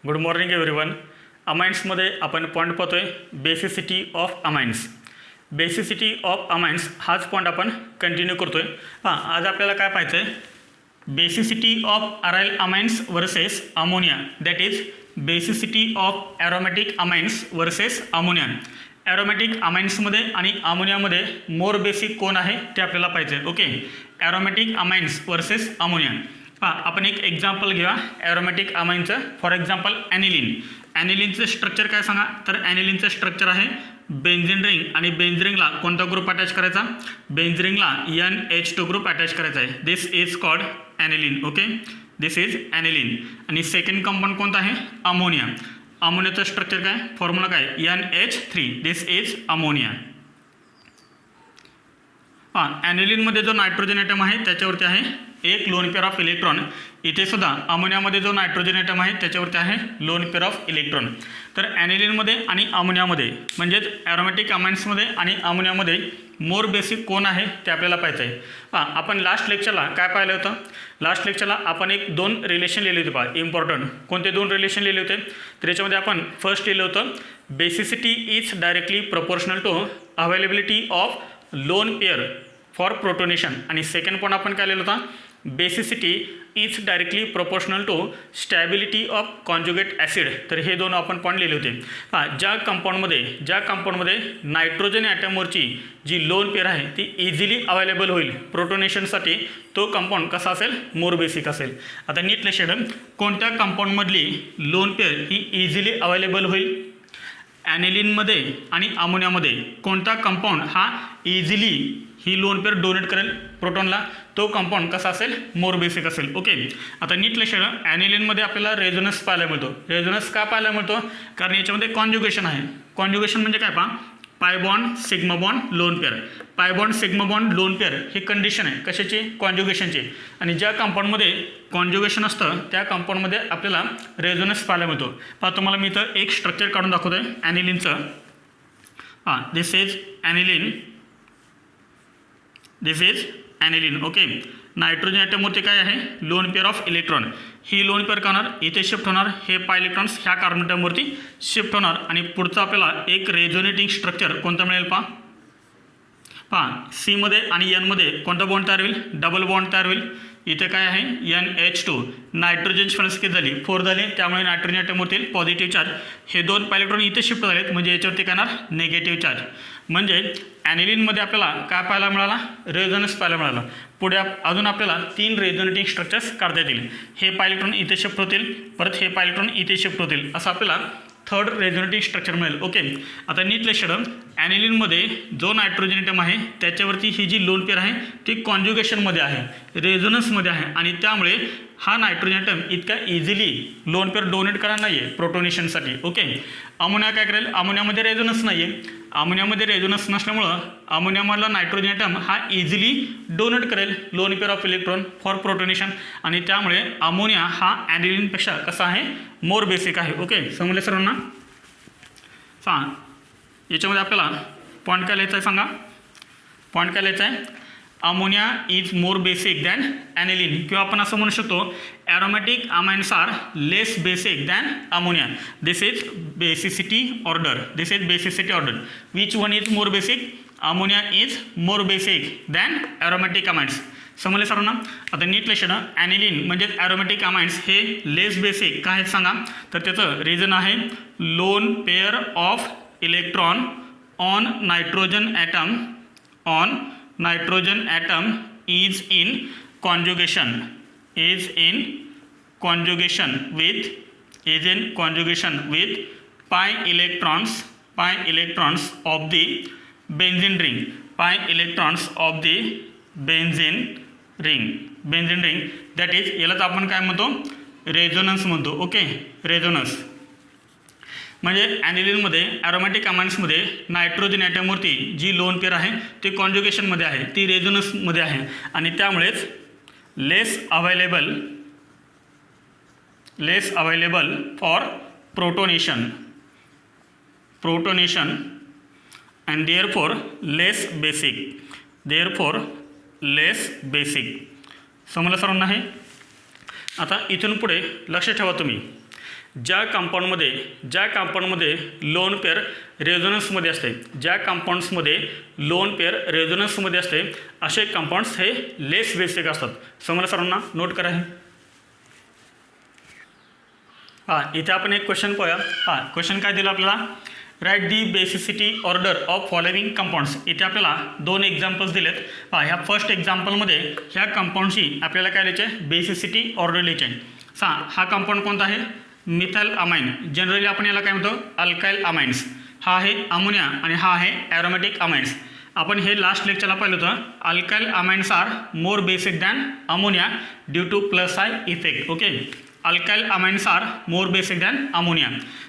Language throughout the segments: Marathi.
Good morning everyone. अमाइन्समध्ये आपण पॉईंट पाहतोय basicity of amines. Basicity of amines हाच पॉईंट आपण कंटिन्यू करतोय. आज आपल्याला काय पाहायचं आहे, basicity of aryl amines versus ammonia, that is basicity of aromatic amines versus ammonia. Aromatic अमाइन्समध्ये आणि अमोनियामध्ये मोर बेसिक कोण आहे ते आपल्याला पाहिजे आहे. Okay, aromatic amines versus ammonia. आपण एक एक्झाम्पल घेऊया ॲरोमॅटिक अमाइनचं. For example aniline. ॲनिलिनचं स्ट्रक्चर काय सांगा, तर ॲनिलिनचं स्ट्रक्चर आहे बेन्झिन रिंग आणि बेन्झिन रिंगला कोणता ग्रुप अटॅच करायचा, बेन्झिन रिंगला NH2 ग्रुप अटॅच करायचा आहे. This is called aniline. Okay, this is aniline. आणि सेकंड कंपाऊंड कोणता आहे, अमोनिया. अमोनियाचं स्ट्रक्चर काय, फॉर्म्युला काय, NH3. This is ammonia. ॲनिलिनमध्ये जो नायट्रोजन ॲटम आहे त्याच्यावरती आहे एक लोन पेअर ऑफ इलेक्ट्रॉन. इथे सुद्धा अमोनियामध्ये जो नायट्रोजन ॲटम आहे त्याच्यावरती आहे लोन पेअर ऑफ इलेक्ट्रॉन. तर ॲनिलिनमध्ये आणि अमोनियामध्ये म्हणजेच ॲरोमॅटिक अमाइन्समध्ये आणि अमोनियामध्ये मोर बेसिक कोण आहे ते आपल्याला पाहायचं आहे. आपण लास्ट लेक्चरला काय पाहिलं होतं, लास्ट लेक्चरला आपण दोन रिलेशन लिहिले होते पहा, इम्पॉर्टंट. कोणते दोन रिलेशन लिहिले होते, तर याच्यामध्ये आपण फर्स्ट लिहिलं होतं basicity is directly proportional to availability of lone pair for protonation. आणि सेकंड पॉईंट आपण काय लिहिलं होता, basicity is directly proportional to stability of conjugate acid. तर हे दोन आपण पॉईंट लिहिले होते. ज्या कंपाऊंडमध्ये नायट्रोजन ॲटमवरची जी लोन पेअर आहे ती इझिली अवेलेबल होईल प्रोटोनेशनसाठी, तो कंपाऊंड कसा असेल, मोर बेसिक असेल. आता नीट लक्षात, कोणत्या कंपाऊंडमधली लोन पेअर ही इझिली अवेलेबल होईल, ॲनिलिनमध्ये आणि अमोनियामध्ये कोणता कंपाऊंड हा इझिली ही लोन पेअर डोनेट करेल प्रोटॉनला, तो कंपाऊंड कसा असेल, मोर बेसिक असेल. ओके, आता नीट लक्षात, ॲनिलिनमध्ये आपल्याला रेझोनन्स पाहायला मिळतो. रेझोनन्स का पाहायला मिळतो, कारण याच्यामध्ये कॉन्जुगेशन आहे. कॉन्जुगेशन म्हणजे काय पहा, pi bond sigma bond lone pair. Pi bond sigma bond lone pair ही कंडिशन आहे कशाची, कॉन्जुगेशनची. आणि ज्या कंपाऊंडमध्ये कॉन्जुगेशन असतं त्या कंपाऊंडमध्ये आपल्याला रेझोनन्स पाहायला मिळतो. पहा, तुम्हाला मी इथं एक स्ट्रक्चर काढून दाखवतो आहे ॲनिलिनचं. This is aniline, this is aniline. Okay, nitrogen ॲटमवरती काय आहे, लोन पेअर ऑफ इलेक्ट्रॉन. ही लोन पेअर का होणार, इथे शिफ्ट होणार, हे पाय इलेक्ट्रॉन्स ह्या कार्बन ॲटमवरती शिफ्ट होणार. आणि पुढचं आपल्याला एक रेझोनेटिंग स्ट्रक्चर कोणतं मिळेल पहा, सीमध्ये आणि एनमध्ये कोणता बॉन्ड तयार होईल, डबल बॉन्ड तयार होईल. इथे काय आहे, NH2. नायट्रोजनची फणसकी झाली 4 झाली, त्यामुळे नायट्रोजन ॲटमवरती पॉझिटिव्ह चार्ज. हे दोन पाय इलेक्ट्रॉन इथे शिफ्ट झालेत म्हणजे याच्यावरती काय येणार, निगेटिव्ह चार्ज. म्हणजे ॲनिलिनमध्ये आपल्याला काय पाहायला मिळाला, रेझोनन्स पाहायला मिळाला. पुढे अजून आपल्याला 3 रेझोनेटिंग स्ट्रक्चर्स काढता येतील. हे पाय इलेक्ट्रॉन इथे शिफ्ट होतील, परत हे पाय इलेक्ट्रॉन इथे शिफ्ट होतील, असं आपल्याला थर्ड रेझोनेटिंग स्ट्रक्चर मिळेल. ओके, आता नीट लक्षात, ॲनिलिनमध्ये जो नायट्रोजन ॲटम आहे त्याच्यावरती ही जी लोन पेअर आहे ती कॉन्जुगेशनमध्ये आहे, रेझोनन्समध्ये आहे. आणि त्यामुळे हा नायट्रोजन ॲटम इतका इझिली लोन पेअर डोनेट करणार नाही आहे प्रोटोनेशनसाठी. ओके, अमोनिया काय करेल, अमोनियामध्ये रेझोनन्स नाही आहे. अमोनियामध्ये रेझोनन्स नसल्यामुळं अमोनियामधला नायट्रोजन ॲटम हा इझिली डोनेट करेल loan pair of electron for protonation. आणि त्यामुळे अमोनिया हा ॲनिलिनपेक्षा कसा आहे, मोर बेसिक आहे. ओके, समजले सर्वांना. याच्यामध्ये आपल्याला पॉईंट काय लिहायचं आहे सांगा, पॉईंट काय लिहायचं आहे, ammonia is more basic than aniline. किंवा आपण असं म्हणू शकतो aromatic amines are less basic than ammonia. This is basicity order. This is basicity order. Which one is more basic, ammonia is more basic than aromatic amines. समजले सर्वांना. आता नीट लक्षात, ॲनिलिन म्हणजे ॲरोमॅटिक अमाइन्स हे लेस बेसिक काय आहेत सांगा, तर त्याचं रिझन आहे lone pair of electron on nitrogen atom, on nitrogen atom is in conjugation, is in conjugation with pi electrons of the benzene ring, pi electrons of the benzene ring. That is, यालाच आपण काय म्हणतो, रेझोनन्स म्हणतो. ओके, रेझोनन्स म्हणजे ॲनिलिनमध्ये ॲरोमॅटिक अमाइन्समध्ये नायट्रोजन ॲटमवरती जी लोन पेअर आहे ती कॉन्जुगेशनमध्ये आहे, ती रेझोनन्समध्ये आहे. आणि त्यामुळेच less available for protonation and therefore less basic. समजलं सर्वांना आहे. आता इथून पुढे लक्ष ठेवा तुम्ही, ज्या कंपाऊंडमध्ये लोन पेअर रेझोनन्समध्ये असते, ज्या कंपाऊंड्समध्ये लोन पेअर रेझोनन्समध्ये असते असे कंपाऊंड्स हे लेस बेसिक असतात. समजलं सर्वांना? नोट करा हे. इथे आपण एक क्वेश्चन पाहूया. क्वेश्चन काय दिला आपल्याला? Write the basicity order of following compounds. इथे आपल्याला 2 एक्झाम्पल्स दिलेत. ह्या फर्स्ट एक्झाम्पलमध्ये ह्या कंपाऊंडची आपल्याला काय लिहायचे? बेसिसिटी ऑर्डर लिहायचे. हा कंपाऊंड कोणता आहे? Methyl amine. जनरली आपण याला काय म्हणतो? Alkyl amines. हा आहे अमोनिया आणि हा आहे ॲरोमॅटिक अमाइन्स. आपण हे लास्ट लेक्चरला पाहिलं होतं. Alkyl amines are more basic than ammonia due two plus I effect. Okay, alkyl amines are more basic than ammonia.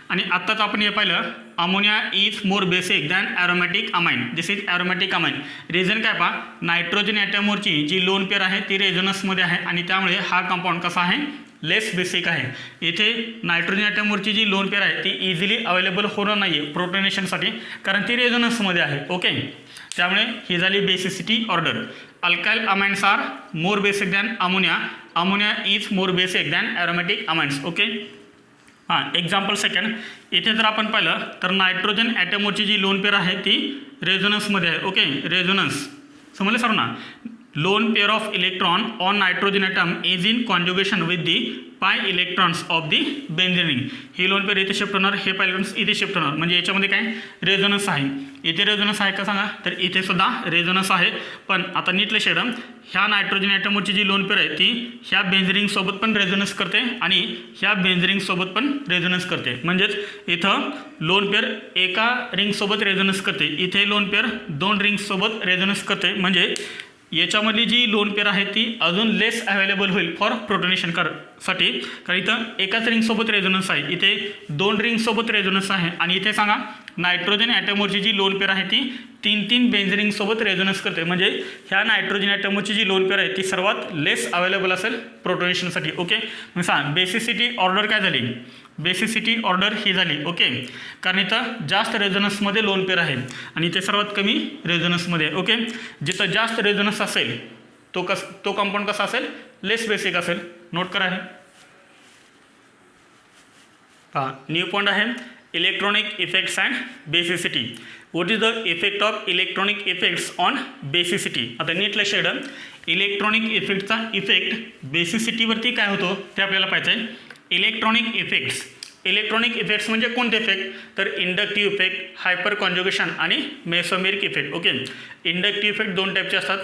आणि आत्ताच आपण हे पाहिलं, ammonia is more basic than aromatic amine. This is aromatic amine. Reason काय पहा? नायट्रोजन ॲटमवरची जी लोन पेअर आहे ती रेझोनन्समध्ये आहे आणि त्यामुळे हा कंपाऊंड कसा आहे? लेस बेसिक आहे. इथे नायट्रोजन ॲटमवरची जी लोन पेअर आहे ती इझिली अवेलेबल होणार नाही आहे प्रोटोनेशनसाठी, कारण ती रेझोनन्समध्ये आहे. ओके, त्यामुळे ही झाली basicity order. Alkyl amines are more basic than ammonia. Ammonia is more basic than aromatic amines. Okay. Example second. इथे जर आपण पाहिलं तर नायट्रोजन ॲटमवरची जी लोन पेअर आहे ती रेझोनन्समध्ये आहे. Okay, resonance. समजलं सर ना? lone pair of electron on nitrogen atom is in conjugation with the pi electrons of the benzene ring. He lone pair इथे शिफ्ट होणार, हे pi electrons इथे शिफ्ट होणार. म्हणजे याच्यामध्ये काय? रेझोनन्स आहे. इथे रेझोनन्स आहे का सांगा? तर इथे सुद्धा रेझोनन्स आहे. पण आता नीट लक्षात ठेवा, ह्या नायट्रोजन ॲटमवरची जी लोन पेअर आहे ती ह्या बेंझिन रिंग सोबत पण रेझोनन्स करते आणि ह्या बेंझिन रिंग सोबत पण रेझोनन्स करते. म्हणजेच इथं लोन पेअर एका रिंग सोबत रेझोनन्स करते, इथे लोन पेअर 2 रिंग सोबत रेझोनन्स करते. म्हणजे याच्यामधली जी लोन पेअर आहे ती अजून लेस अवेलेबल होईल फॉर प्रोटोनेशन साठी, कारण इथं एकाच रिंगसोबत रेझोनन्स आहे, इथे 2 रिंगसोबत रेझोनन्स आहे. आणि इथे सांगा नायट्रोजन ॲटमवरची जी लोन पेअर आहे ती 3 बेंझिन सोबत रेझोनन्स करते. म्हणजे ह्या नायट्रोजन ॲटमवरची जी लोन पेअर आहे ती सर्वात लेस अवेलेबल असेल प्रोटोनेशनसाठी. ओके, मग सांग बेसिसिटी ऑर्डर काय झाली? बेसिसिटी ऑर्डर ही झाली. ओके, कारण इथं जास्त रेझोनन्समध्ये लोन पेअर आहे आणि इथे सर्वात कमी रेझोनन्समध्ये. ओके, जिथं जास्त रेझोनन्स असेल तो कंपाऊंड कसा असेल? लेस बेसिक असेल. नोट करा हे. न्यू पॉईंट आहे electronic effects and basicity. What is the effect of electronic effects on basicity? आता नीट लक्षात ठेवा, इलेक्ट्रॉनिक इफेक्टचा इफेक्ट बेसिसिटीवरती काय होतो ते आपल्याला पाहायचं आहे. इलेक्ट्रॉनिक इफेक्ट्स म्हणजे कोणते इफेक्ट? तर इंडक्टिव्ह इफेक्ट, हायपर कॉन्जुगेशन आणि mesomeric effect. Okay, inductive effect 2 टाईपचे असतात.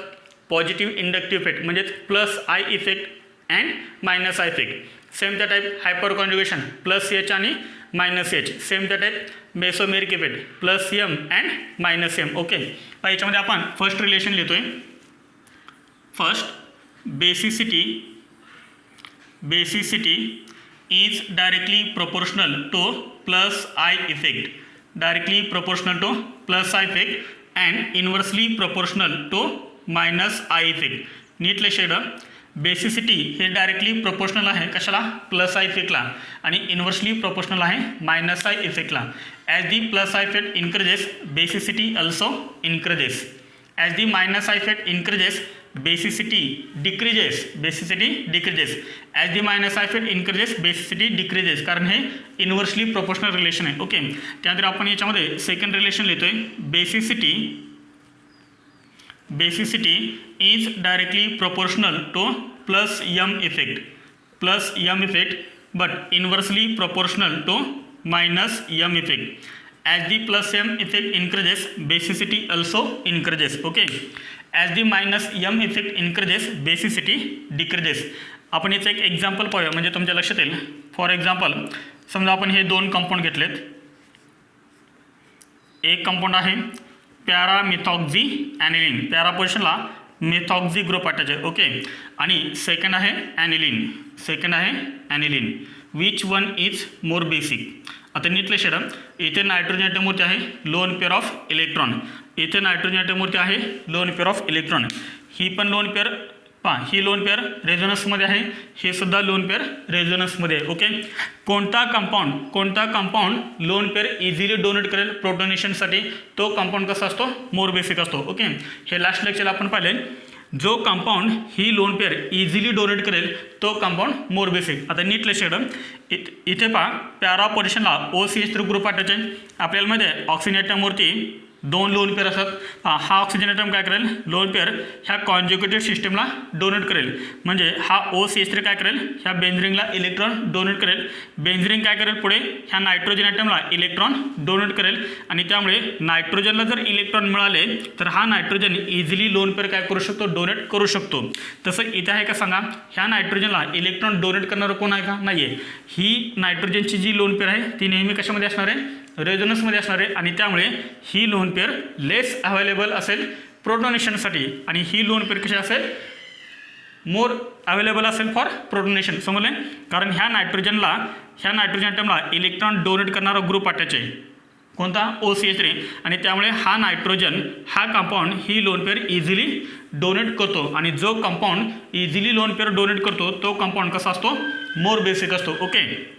पॉझिटिव्ह इंडक्टिव्ह इफेक्ट म्हणजे plus I effect and minus I effect. Same त्या type hyperconjugation plus H आणि मायनस एच. सेम त्या type mesomeric effect plus M and minus M. Okay, याच्यामध्ये आपण फर्स्ट रिलेशन लिहितोय. First, basicity is directly proportional to plus I effect, directly proportional to plus I effect and inversely proportional to minus I effect. नीट लक्षात ठेवा, बेसिसिटी हे डायरेक्टली प्रोपोर्शनल आहे कशाला? प्लस आय इफेक्टला, आणि इन्व्हर्सली प्रोपोर्शनल आहे मायनस आय इफेक्टला. As the plus I effect increases basicity also increases. As the minus I effect increases basicity decreases. As the minus I effect increases basicity decreases, कारण हे इन्व्हर्सली प्रोपोर्शनल रिलेशन आहे. ओके, त्यानंतर आपण याच्यामध्ये सेकंड रिलेशन लिहितोय. Basicity is directly proportional to plus M effect but inversely proportional to minus M effect. As the plus M effect increases basicity also increases. Okay, as the minus M effect increases basicity decreases. आपण याचं एक एक्झाम्पल पाहूया म्हणजे तुमच्या लक्षात येईल. फॉर एक्झाम्पल, समजा आपण हे 2 कंपाऊंड घेतलेत. एक कंपाऊंड आहे पॅरामिथॉक्झी ॲनिलिन, पॅरा पोझिशनला मिथॉक्झी ग्रुप अटॅच आहे. ओके, आणि सेकंड आहे aniline. Which one is more basic? आता नीट लक्षात ठेवा, इथे नायट्रोजन ॲटमवरती आहे लोन पेअर ऑफ इलेक्ट्रॉन. इथे नायट्रोजन ॲटमवरती आहे लोन पेअर ऑफ इलेक्ट्रॉन. ही पण लोन पेअर ही लोन पेअर रेझोनन्समध्ये आहे, हे सुद्धा लोन पेअर रेझोनन्समध्ये आहे. ओके, कोणता compound lone pair easily donate करेल प्रोटोनेशनसाठी तो कंपाऊंड कसा असतो? मोर बेसिक असतो. ओके, हे लास्ट लेक्चरला आपण पाहिले. जो कंपाऊंड ही लोन पेअर इझिली डोनेट करेल तो कंपाऊंड मोर बेसिक. आता नीट लक्षात इथे पहा पॅरा पोझिशनला OCH3 ग्रुप अटॅच आहे. आपल्याला माहिती आहे ऑक्सिजन ॲटमवरती 2 लोन पेअर असतात. हा ऑक्सिजन ॲटम काय करेल लोन पेअर ह्या कॉन्ज्युगेटिव्ह सिस्टमला डोनेट करेल. म्हणजे हा OCH3 काय करेल ह्या बेंझिनला इलेक्ट्रॉन डोनेट करेल. बेंझिन काय करेल पुढे ह्या नायट्रोजन ॲटमला इलेक्ट्रॉन डोनेट करेल आणि त्यामुळे नायट्रोजनला जर इलेक्ट्रॉन मिळाले तर हा नायट्रोजन इझिली लोन पेअर काय करू शकतो डोनेट करू शकतो. तसं इथे आहे का सांगा ह्या नायट्रोजनला इलेक्ट्रॉन डोनेट करणारं कोण आहे का नाही आहे. ही नायट्रोजनची जी लोन पेअर आहे ती नेहमी कशामध्ये असणार आहे रेझोनन्समध्ये असणार आहे आणि त्यामुळे ही लोन पेअर लेस अवेलेबल असेल प्रोटोनेशनसाठी आणि ही लोन पेअर कशी असेल मोर अवेलेबल असेल फॉर प्रोटोनेशन. समजले कारण ह्या नायट्रोजन ॲटमला इलेक्ट्रॉन डोनेट करणारा ग्रुप अटॅच आहे कोणता OCH3 आणि त्यामुळे हा नायट्रोजन हा कंपाऊंड ही लोन पेअर इझिली डोनेट करतो आणि जो compound easily lone pair donate करतो तो कंपाऊंड कसा असतो मोर बेसिक असतो. Okay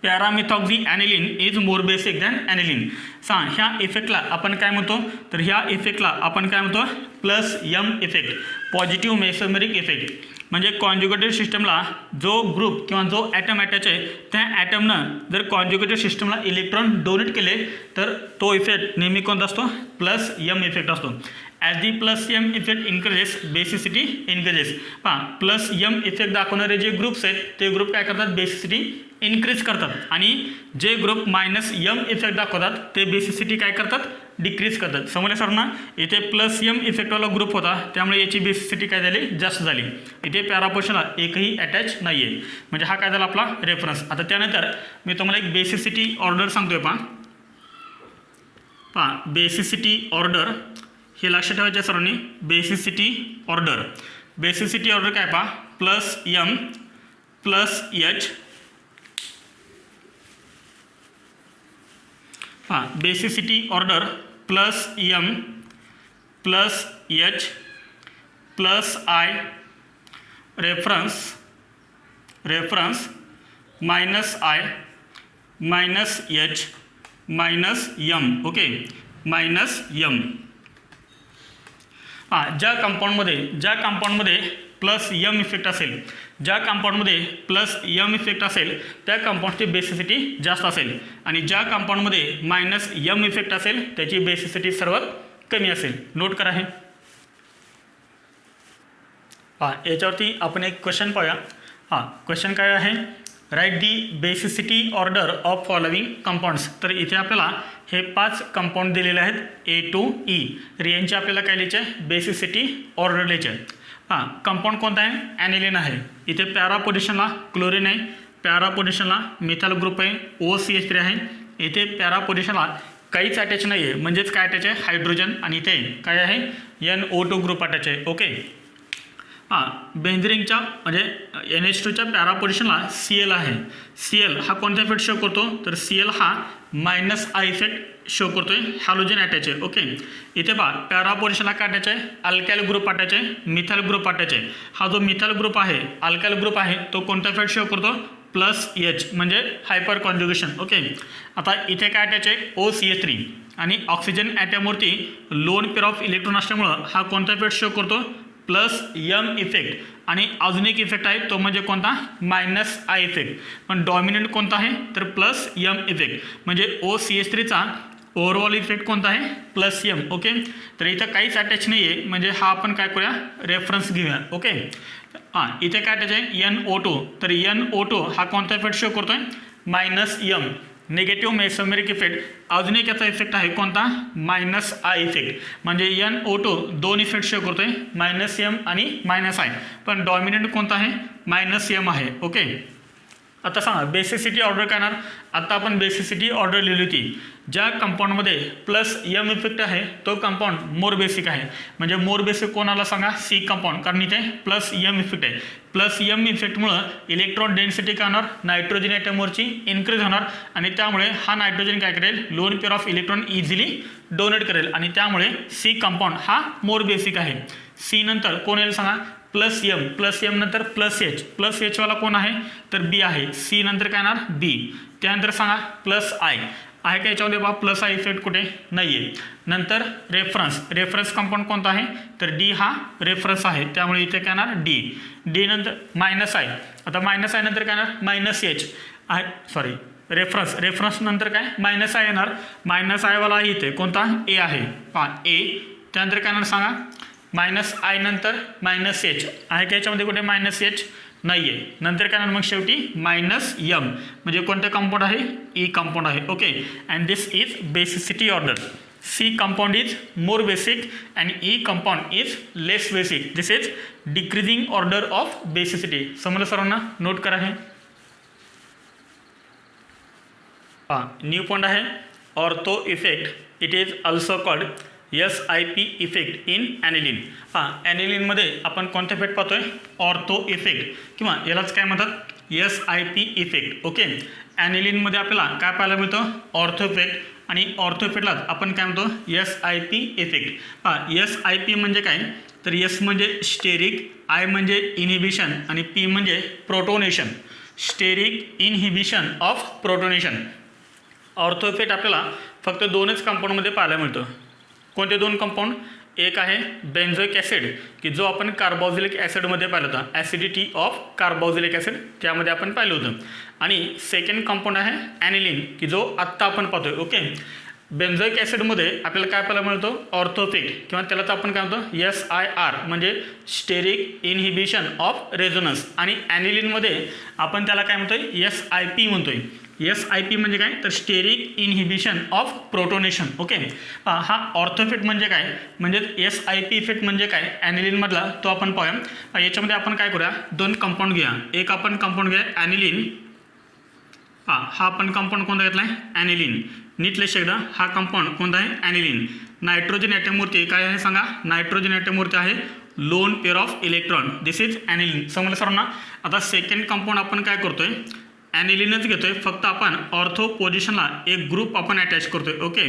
para methoxy aniline is more basic than ॲनिलीन. ह्या इफेक्टला आपण काय म्हणतो तर ह्या इफेक्टला आपण काय म्हणतो +M effect positive mesomeric effect. म्हणजे कॉन्ज्युगेटिव्ह सिस्टमला जो ग्रुप किंवा जो ॲटम अटॅच आहे त्या ॲटमनं जर कॉन्ज्युगेटिव्ह सिस्टमला इलेक्ट्रॉन डोनेट केले तर तो इफेक्ट नेहमी कोणता असतो +M इफेक्ट असतो. ॲज दी +M effect increases basicity increases. +M effect दाखवणारे जे ग्रुप्स आहेत ते ग्रुप काय करतात बेसिसिटी इन्क्रीज करतात आणि जे ग्रुप -M इफेक्ट दाखवतात ते बेसिसिटी काय करतात डिक्रीज करतात. समजले सर ना इथे +M इफेक्टवाला ग्रुप होता त्यामुळे याची बेसिसिटी काय झाली जास्त झाली. इथे पॅरापोर्शनला एकही अटॅच नाही आहे म्हणजे हा काय झाला आपला रेफरन्स. आता त्यानंतर मी तुम्हाला एक बेसिसिटी ऑर्डर सांगतोय पहा बेसिसिटी ऑर्डर हे लक्षात ठेवायचे सरांनी. बेसिसिटी ऑर्डर काय पहा +M +H basicity order +M +H +I reference -I -H -M. Okay -M. ज्या कंपाऊंडमध्ये +M इफेक्ट असेल त्या कंपाऊंडची बेसिसिटी जास्त असेल आणि ज्या कंपाऊंडमध्ये -M इफेक्ट असेल त्याची बेसिसिटी सर्वात कमी असेल. नोट करा हे. याच्यावरती आपण एक क्वेश्चन पाहूया. क्वेश्चन काय आहे write the basicity order of following compounds. तर इथे आपल्याला हे 5 कंपाऊंड दिलेले आहेत A to E. तर यांची आपल्याला काय लिहायचे आहे बेसिसिटी ऑर्डर लिहायचे आहे. कंपाऊंड कोणता आहे ॲनिलीन आहे. इथे पॅरा पोझिशनला क्लोरीन आहे. पॅरा पोझिशनला मिथाइल ग्रुप आहे OCH3 आहे. इथे पॅरा पोझिशनला काहीच अटॅच नाही आहे म्हणजेच काय अटॅच आहे हायड्रोजन आणि इथे काय आहे NO2 ग्रुप अटॅच आहे. ओके बेंझिनच्या म्हणजे NH2च्या पॅरा पोझिशनला Cl आहे. Cl हा कोणता इफेक्ट शो करतो तर Cl हा -I इफेक्ट शो करतोय हॅलोजन अटॅच आहे. ओके इथे पहा पॅरा पोझिशनला काय अटॅच आहे अल्काइल ग्रुप अटॅच आहे मिथाइल ग्रुप अटॅच आहे. हा जो मिथाइल ग्रुप आहे अल्काइल ग्रुप आहे तो कोणता इफेक्ट शो करतो +H म्हणजे हायपर कॉन्ज्युगेशन. ओके आता इथे काय अटॅच आहे OCH3 आणि ऑक्सिजन ॲटमवरती लोन पेअर ऑफ इलेक्ट्रॉन असल्यामुळं हा कोणता इफेक्ट शो करतो +M इफेक्ट आणि अजून एक इफेक्ट आहे तो म्हणजे कोणता -I इफेक्ट. पण डॉमिनंट कोणता आहे तर +M इफेक्ट म्हणजे OCH3चा ओव्हरऑल इफेक्ट कोणता आहे +M. ओके तर इथं काहीच अटॅच नाही आहे म्हणजे हा आपण काय करूया रेफरन्स घेऊया. ओके इथे काय अटॅच आहे NO2 तर NO2 हा कोणता इफेक्ट शो करतोय -M निगेटिव्ह मेसोमेरिक इफेक्ट. अजून एक याचा इफेक्ट आहे कोणता -I इफेक्ट म्हणजे NO2 2 इफेक्ट शो करतोय -M आणि -I पण डॉमिनंट कोणता आहे -M आहे. ओके आता सांगा बेसिसिटी ऑर्डर काय येणार. आता आपण बेसिसिटी ऑर्डर लिहिली होती ज्या कंपाऊंडमध्ये +M इफेक्ट आहे तो कंपाऊंड मोर बेसिक आहे. म्हणजे मोर बेसिक कोणाला सांगा C कंपाऊंड कारण इथे +M इफेक्ट आहे. +M इफेक्टमुळं इलेक्ट्रॉन डेन्सिटी काय होणार नायट्रोजन ॲटमवरची इन्क्रीज होणार आणि त्यामुळे हा नायट्रोजन काय करेल loan pair of electron easily donate करेल आणि त्यामुळे C कंपाऊंड हा मोर बेसिक आहे. C नंतर कोण येईल सांगा +M नंतर +H वाला कोण आहे तर B आहे. C नंतर काय येणार B त्यानंतर सांगा +I आहे का याच्यामध्ये बा प्लस हा इफेक्ट कुठे नाही आहे. नंतर रेफरन्स कंपाऊंड कोणता आहे तर डी हा रेफरन्स आहे, त्यामुळे इथे काय येणार डी नंतर मायनस आहे. आता मायनस आहे नंतर काय येणार मायनस एच आहे, सॉरी रेफरन्स नंतर काय मायनस आय येणार. मायनस आयवाला इथे कोणता ए आहे पहा ए, त्यानंतर काय येणार सांगा मायनस आय नंतर मायनस एच आहे का याच्यामध्ये कुठे मायनस एच नाही आहे. नंतर काय येणार मग शेवटी मायनस यम म्हणजे कोणतं कंपाऊंड आहे ई कंपाऊंड आहे. Okay and this is basicity order. C compound is more basic and E compound is less basic. This is decreasing order of basicity. समजलं सर्वांना, नोट करा हे. न्यू पॉइंट आहे ortho effect. It is also called SIP effect in aniline. ॲनिलिनमध्ये आपण कोणता इफेक्ट पाहतोय ऑर्थो इफेक्ट किंवा यालाच काय म्हणतात SIP इफेक्ट. ओके ॲनिलिनमध्ये आपल्याला काय पाहायला मिळतं ऑर्थो इफेक्ट आणि ऑर्थो इफेक्टलाच आपण काय म्हणतो SIP इफेक्ट. SIP म्हणजे काय तर S म्हणजे स्टेरिक, I म्हणजे इनहिबिशन आणि P म्हणजे protonation. Steric inhibition of protonation. Ortho effect आपल्याला फक्त दोनच कंपाऊंडमध्ये पाहायला मिळतं. कोणते दोन कंपाऊंड, एक आहे बेन्झोइक ॲसिड की जो आपण कार्बोक्सिलिक ॲसिडमध्ये पाहिलं होतं, ॲसिडिटी ऑफ कार्बोक्सिलिक ॲसिड त्यामध्ये आपण पाहिलं होतं. आणि सेकंड कंपाऊंड आहे ॲनिलिन की जो आत्ता आपण पाहतोय. ओके बेन्झोइक ॲसिडमध्ये आपल्याला काय पाहायला मिळतो ऑर्थो इफेक्ट किंवा त्यालाच आपण काय म्हणतो SIR म्हणजे स्टेरिक इनहिबिशन ऑफ रेझोनन्स. आणि ॲनिलिनमध्ये आपण त्याला काय म्हणतोय SIP म्हणतोय. SIP म्हणजे काय तर steric inhibition of protonation. Okay हा ऑर्थो इफेक्ट म्हणजे काय म्हणजे SIP इफेक्ट म्हणजे काय ॲनिलिनमधला तो आपण पाहूया. याच्यामध्ये आपण काय करूया दोन कंपाऊंड घ्या. एक आपण कंपाऊंड घ्या ॲनिलिन. हा आपण कंपाऊंड कोणता घेतला आहे ॲनिलिन. नीट लक्ष एकदा हा कंपाऊंड कोणता आहे ॲनिलिन. नायट्रोजन ॲटमवरती काय आहे सांगा नायट्रोजन ॲटमवरती आहे lone pair of electron. This is aniline. समजलं सर्वांना. आता सेकंड कंपाऊंड आपण काय करतोय ॲनिलिनच घेतोय, फक्त आपण ऑर्थो पोझिशनला एक ग्रुप आपण अटॅच करतोय. Okay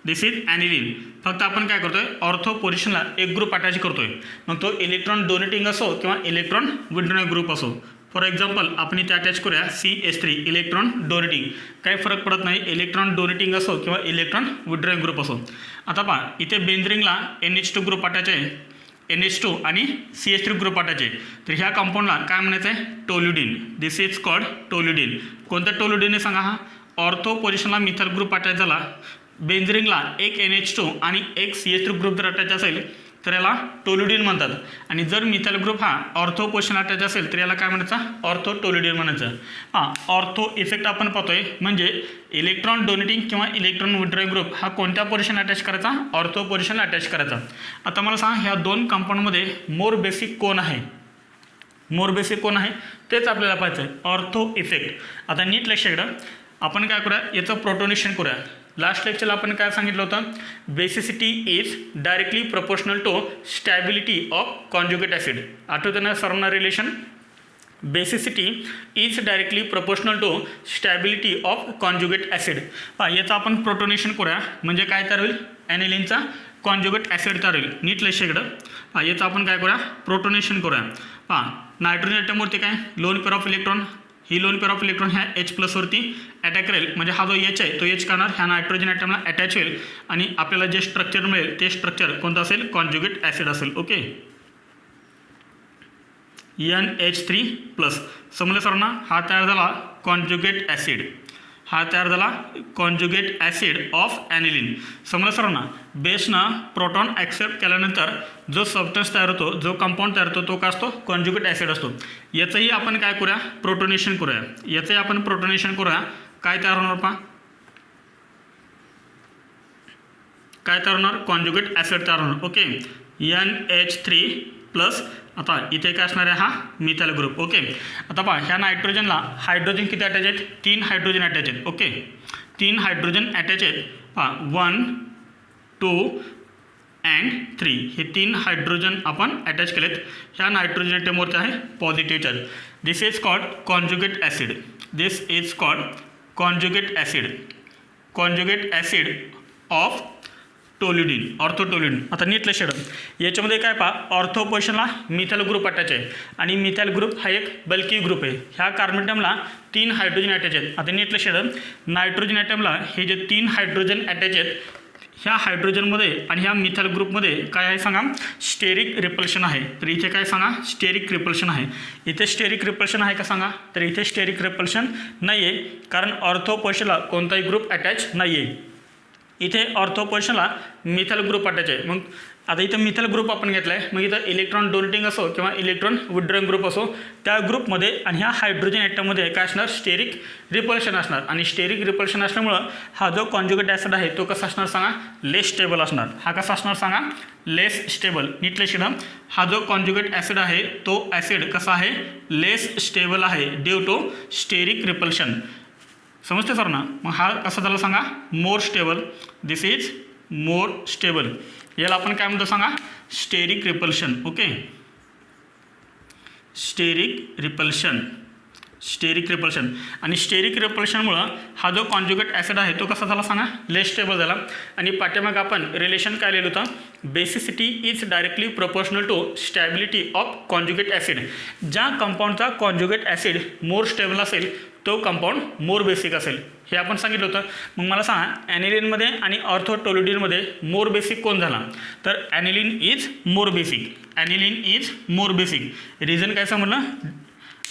this is aniline. फक्त आपण काय करतोय ऑर्थो पोझिशनला एक ग्रुप अटॅच करतोय. मग तो इलेक्ट्रॉन डोनेटिंग असो किंवा इलेक्ट्रॉन विड्रॉइंग ग्रुप असो. फॉर एक्झाम्पल आपण इथे अटॅच करूया CH3 इलेक्ट्रॉन डोनेटिंग. काही फरक पडत नाही इलेक्ट्रॉन डोनेटिंग असो किंवा इलेक्ट्रॉन विड्रॉइंग ग्रुप असो. आता पहा इथे बेंझरिंगला NH2 ग्रुप अटॅच आहे, NH2 आणि CH3 ग्रुप अटॅच आहे. तर ह्या कंपाऊंडला काय म्हणायचं आहे टोल्युडिन. दिस इज कॉल्ड टोल्युडिन. कोणतं टोल्युडिन आहे सांगा. हा ऑर्थो पोझिशनला मिथाइल ग्रुप अटॅच झाला, बेंझरिंगला एक NH2 आणि एक CH3 ग्रुप जर अटॅच असेल तर याला टोल्युडिन म्हणतात. आणि जर मिथाइल ग्रुप हा ऑर्थो पोझिशन अटॅच असेल तर याला काय म्हणायचं ऑर्थो टोल्युडिन म्हणायचं. ऑर्थो इफेक्ट आपण पाहतोय म्हणजे इलेक्ट्रॉन डोनेटिंग किंवा इलेक्ट्रॉन विड्रॉइंग ग्रुप हा कोणत्या पोझिशन अटॅच करायचा ऑर्थो पोझिशनला अटॅच करायचा. आता मला सांगा ह्या दोन कंपाऊंडमध्ये मोर बेसिक कोण आहे तेच आपल्याला पाहायचं आहे ऑर्थो इफेक्ट. आता नीट लक्ष इकडं आपण काय करूया याचं प्रोटोनेशन करूया. लास्ट लेक्चरला आपण काय सांगितलं होतं basicity is directly proportional to stability of conjugate acid. आठवतं ना सर्वांना relation basicity is directly proportional to stability of conjugate acid. याचं आपण प्रोटोनेशन करूया म्हणजे काय तयार होईल ॲनिलिनचा कॉन्जुगेट ॲसिड तयार होईल. नीट लक्ष इकडं याचं आपण काय करूया प्रोटोनेशन करूया. नायट्रोजन ॲटमवरती काय लोन पेअर ऑफ इलेक्ट्रॉन, ही लोन पेअर ऑफ इलेक्ट्रॉन ह्या H+वरती अटॅक करेल म्हणजे हा जो H आहे तो H करणार ह्या नायट्रोजन ॲटमला अटॅच होईल आणि आपल्याला जे स्ट्रक्चर मिळेल ते स्ट्रक्चर कोणतं असेल कॉन्जुगेट ॲसिड असेल. Okay NH3+. समजलं सर्वांना. हा तयार झाला कॉन्जुगेट ॲसिड. ऑफ ॲनिलिन. समजलं सर्वांना. बेसनं प्रोटॉन ॲक्सेप्ट केल्यानंतर जो सबस्टन्स तयार होतो जो कंपाऊंड तयार होतो तो काय असतो कॉन्जुगेट ॲसिड असतो. याचंही आपण काय करूया प्रोटोनेशन करूया. काय तयार होणार पहा काय तयार होणार कॉन्जुगेट ॲसिड तयार होणार. Okay NH3+. आता इथे काय असणार आहे हा मिथाइल ग्रुप. ओके आता पहा ह्या नायट्रोजनला हायड्रोजन किती अटॅच आहेत 3 हायड्रोजन अटॅच आहेत. ओके 3 हायड्रोजन अटॅच आहेत. पहा 1 2 अँड 3 हे 3 हायड्रोजन आपण अटॅच केलेत. ह्या नायट्रोजन ॲटमवरती आहे positive charge. This is called conjugate acid. Conjugate acid of orthotoluidine. आता नीट लक्ष द्या. याच्यामध्ये काय पहा, ऑर्थो पोझिशनला मिथाइल ग्रुप अटॅच आहे आणि मिथाइल ग्रुप हा एक बल्की ग्रुप आहे. ह्या कार्बन ॲटमला 3 हायड्रोजन अटॅच आहेत. आता नीट लक्ष द्या. नायट्रोजन ॲटमला हे जे 3 हायड्रोजन अटॅच आहेत, ह्या हायड्रोजनमध्ये आणि ह्या मिथाइल ग्रुपमध्ये काय आहे सांगा, स्टेरिक रिपल्शन आहे. तर इथे काय सांगा, स्टेरिक रिपल्शन आहे. इथे स्टेरिक रिपल्शन आहे का सांगा, तर इथे स्टेरिक रिपल्शन नाही आहे, कारण ऑर्थो पोझिशनला कोणताही ग्रुप अटॅच नाही आहे. इथे ऑर्थो पोझिशनला मिथाइल ग्रुप अटॅच आहे. मग आता इथं मिथाइल ग्रुप आपण घेतला आहे, मग इथं इलेक्ट्रॉन डोनेटिंग असो किंवा इलेक्ट्रॉन विड्रॉइंग ग्रुप असो, त्या ग्रुपमध्ये आणि ह्या हायड्रोजन ॲटममध्ये काय असणार, स्टेरिक रिपल्शन असणार. आणि स्टेरिक रिपल्शन असल्यामुळं हा जो कॉन्जुगेट ॲसिड आहे तो कसा असणार सांगा, लेस स्टेबल असणार. हा कसा असणार सांगा, लेस स्टेबल. नीट लक्ष द्या. हा जो कॉन्जुगेट ॲसिड आहे तो ॲसिड कसा आहे, लेस स्टेबल आहे ड्यू टू स्टेरिक रिपल्शन. समजते सर ना. मग हा कसा झाला सांगा, more stable. This is more stable. याला आपण काय म्हणतो सांगा, steric repulsion. Okay, steric repulsion. आणि स्टेरिक रिपल्शनमुळं हा जो कॉन्जुगेट ॲसिड आहे तो कसा झाला सांगा, लेस स्टेबल झाला. आणि पाठीमाग आपण रिलेशन काय लिहिलं होतं, basicity is directly proportional to stability of conjugate acid. ज्या कंपाऊंडचा कॉन्जुगेट ॲसिड मोर स्टेबल असेल तो कंपाऊंड मोर बेसिक असेल, हे आपण सांगितलं होतं. मग मला सांगा, ॲनिलिनमध्ये आणि ऑर्थोटोल्युडिनमध्ये मोर बेसिक कोण झाला, तर ॲनिलिन इज मोर बेसिक. रिझन काय समजलं.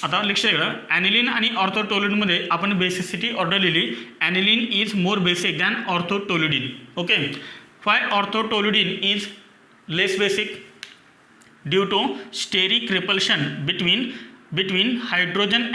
आता लक्ष द्या. ॲनिलिन आणि ऑर्थोटोल्युडिनमध्ये आपण बेसिसिटी ऑर्डर लिहिली. Aniline is more basic than orthotoluidine. Okay, why orthotoluidine is less basic, due to steric repulsion between hydrogen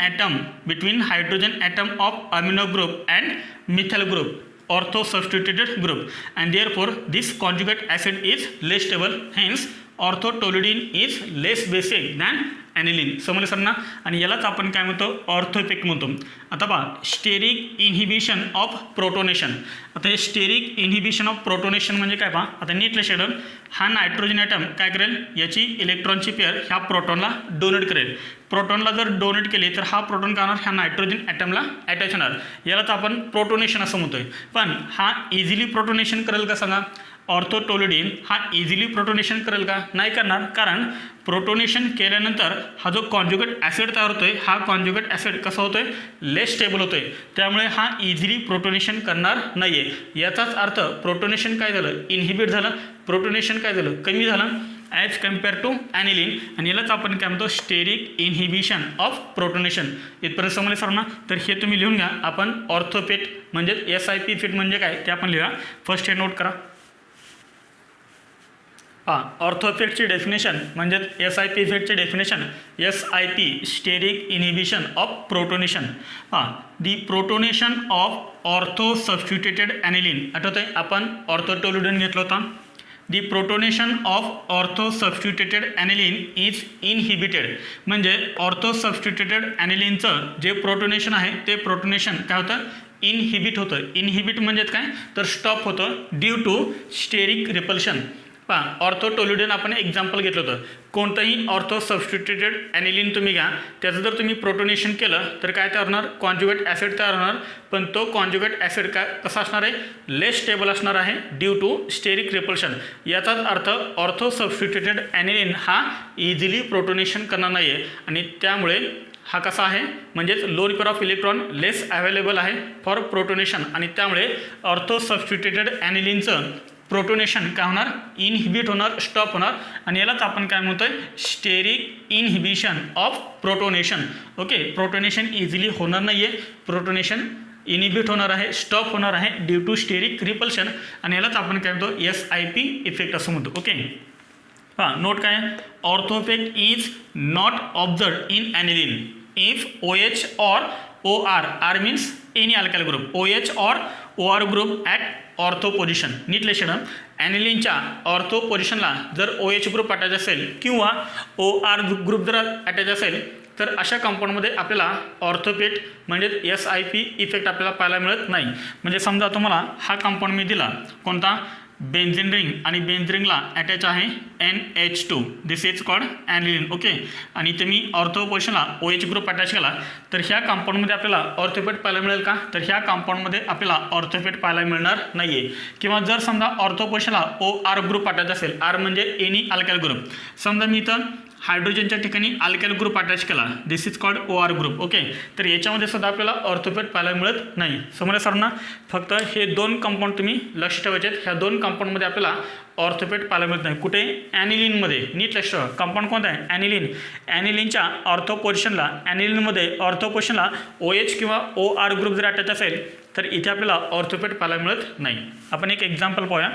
atom of amino group and methyl group, ortho substituted group, and therefore this conjugate acid is less stable. Hence orthotoluidine is less basic than aniline. समजलं सर ना. आणि यालाच आपण काय म्हणतो, ऑर्थो इफेक्ट म्हणतो. आता पहा, स्टेरिक इन्हिबिशन ऑफ प्रोटोनेशन. आता हे स्टेरिक इन्हिबिशन ऑफ प्रोटोनेशन म्हणजे काय पहा. आता नीट लक्ष द्या. हा नायट्रोजन ॲटम काय करेल, याची इलेक्ट्रॉनची पेअर ह्या प्रोटॉनला डोनेट करेल. प्रोटॉनला जर डोनेट केली तर हा प्रोटॉन काय होणार, ह्या नायट्रोजन ॲटमला अटॅच होणार. यालाच आपण प्रोटोनेशन असं म्हणतोय. पण हा इझिली प्रोटोनेशन करेल का सांगा, ऑर्थोटोल्युडिन हा इझिली प्रोटोनेशन करेल का, नाही करणार. कारण प्रोटोनेशन केल्यानंतर हा जो कॉन्जुगेट ॲसिड तयार होतोय, हा कॉन्जुगेट ॲसिड कसा होतोय, लेस स्टेबल होतोय. त्यामुळे हा इझिली प्रोटोनेशन करणार नाही आहे. याचाच अर्थ प्रोटोनेशन काय झालं, इनहिबिट झालं. प्रोटोनेशन काय झालं, कमी झालं ॲज कम्पेअर टू ॲनिलिन. आणि यालाच आपण काय म्हणतो, स्टेरिक इन्हिबिशन ऑफ प्रोटोनेशन. इथपर्यंत समजले सर ना. तर हे तुम्ही लिहून घ्या. आपण ऑर्थोपेट म्हणजे SIP इफेक्ट म्हणजे काय ते आपण लिहा. फर्स्ट हे नोट करा. ऑर्थो इफेक्टची डेफिनेशन म्हणजे SIP इफेक्टची definition, SIP steric inhibition of protonation. The protonation of ortho substituted aniline. आठवत आहे आपण ऑर्थोटोल्युडिन घेतलं होता. The protonation of ortho substituted aniline is inhibited. म्हणजे ऑर्थो सबस्टिट्युटेड ॲनिलिनचं जे प्रोटोनेशन आहे ते प्रोटोनेशन काय होतं, इनहिबिट होतं. इनहिबिट म्हणजे काय, तर स्टॉप होतं ड्यू टू स्टेरिक रिपल्शन. ऑर्थोटोल्युडिन आपण एक्झाम्पल घेतलं होतं. कोणतंही ऑर्थो सबस्टिट्युटेड ॲनिलिन तुम्ही घ्या, त्याचं जर तुम्ही प्रोटोनेशन केलं तर काय तयार होणार, कॉन्जुगेट ॲसिड तयार होणार. पण तो कॉन्जुगेट ॲसिड काय कसा असणार आहे, लेस स्टेबल असणार आहे ड्यू टू स्टेरिक रिपल्शन. याचाच अर्थ ऑर्थो सबस्टिट्युटेड ॲनिलिन हा इझिली प्रोटोनेशन करणार नाही आहे. आणि त्यामुळे हा कसा आहे, म्हणजेच loan pair of electron less available आहे फॉर प्रोटोनेशन. आणि त्यामुळे ऑर्थो सबस्टिट्युटेड ॲनिलिनचं प्रोटोनेशन काय होणार, इनहिबिट होणार, स्टॉप होणार. आणि यालाच आपण काय म्हणतोय, steric inhibition of protonation. Okay, protonation easily होणार नाही आहे, प्रोटोनेशन इनहिबिट होणार आहे, स्टॉप होणार आहे ड्यू टू स्टेरिक रिपल्शन. आणि यालाच आपण काय म्हणतो, SIP इफेक्ट असं म्हणतो. ओके, नोट काय, ortho effect is not observed in aniline if OH or OR, R means any alkyl group, OH or OR group at ortho position. नीट लक्ष द्या. ॲनिलिनच्या ऑर्थो पोझिशनला जर OH ग्रुप अटॅच असेल किंवा OR ग्रुप जर अटॅच असेल तर अशा कंपाऊंडमध्ये आपल्याला ऑर्थोपेट म्हणजे SIP इफेक्ट आपल्याला पाहायला मिळत नाही. म्हणजे समजा तुम्हाला हा कंपाऊंड मी दिला, कोणता, बेन्झिन रिंग आणि बेन्झिन रिंगला अटॅच आहे NH2, this is called aniline. Okay, आणि इथे मी ऑर्थो पोझिशनला OH ग्रुप अटॅच केला तर ह्या कंपाऊंडमध्ये आपल्याला ऑर्थोपेट पाहायला मिळेल का? तर ह्या कंपाऊंडमध्ये आपल्याला ऑर्थोपेट पाहायला मिळणार नाही आहे. किंवा जर समजा ऑर्थो पोझिशनला OR ग्रुप अटॅच असेल, आर म्हणजे एनी अल्काइल ग्रुप, समजा मी इथं हायड्रोजनच्या ठिकाणी अल्काइल ग्रुप अटॅच केला, this is called OR group. Okay, तर याच्यामध्ये सुद्धा आपल्याला ऑर्थोपेट पाहायला मिळत नाही. समजलं सर्वांना? फक्त हे दोन कंपाऊंड तुम्ही लक्ष ठेवायचे आहेत. ह्या दोन कंपाऊंडमध्ये आपल्याला ऑर्थोपेट पाहायला मिळत नाही. कुठे? ॲनिलीनमध्ये. नीट लक्ष ठेवा. कंपाऊंड कोणता आहे? ॲनिलीन. ॲनिलीनच्या ऑर्थो पोझिशनला, ॲनिलीनमध्ये ऑर्थो पोझिशनला OH किंवा OR ग्रुप जर अटॅच असेल तर इथे आपल्याला ऑर्थोपेट पाहायला मिळत नाही. आपण एक एक्झाम्पल पाहूया.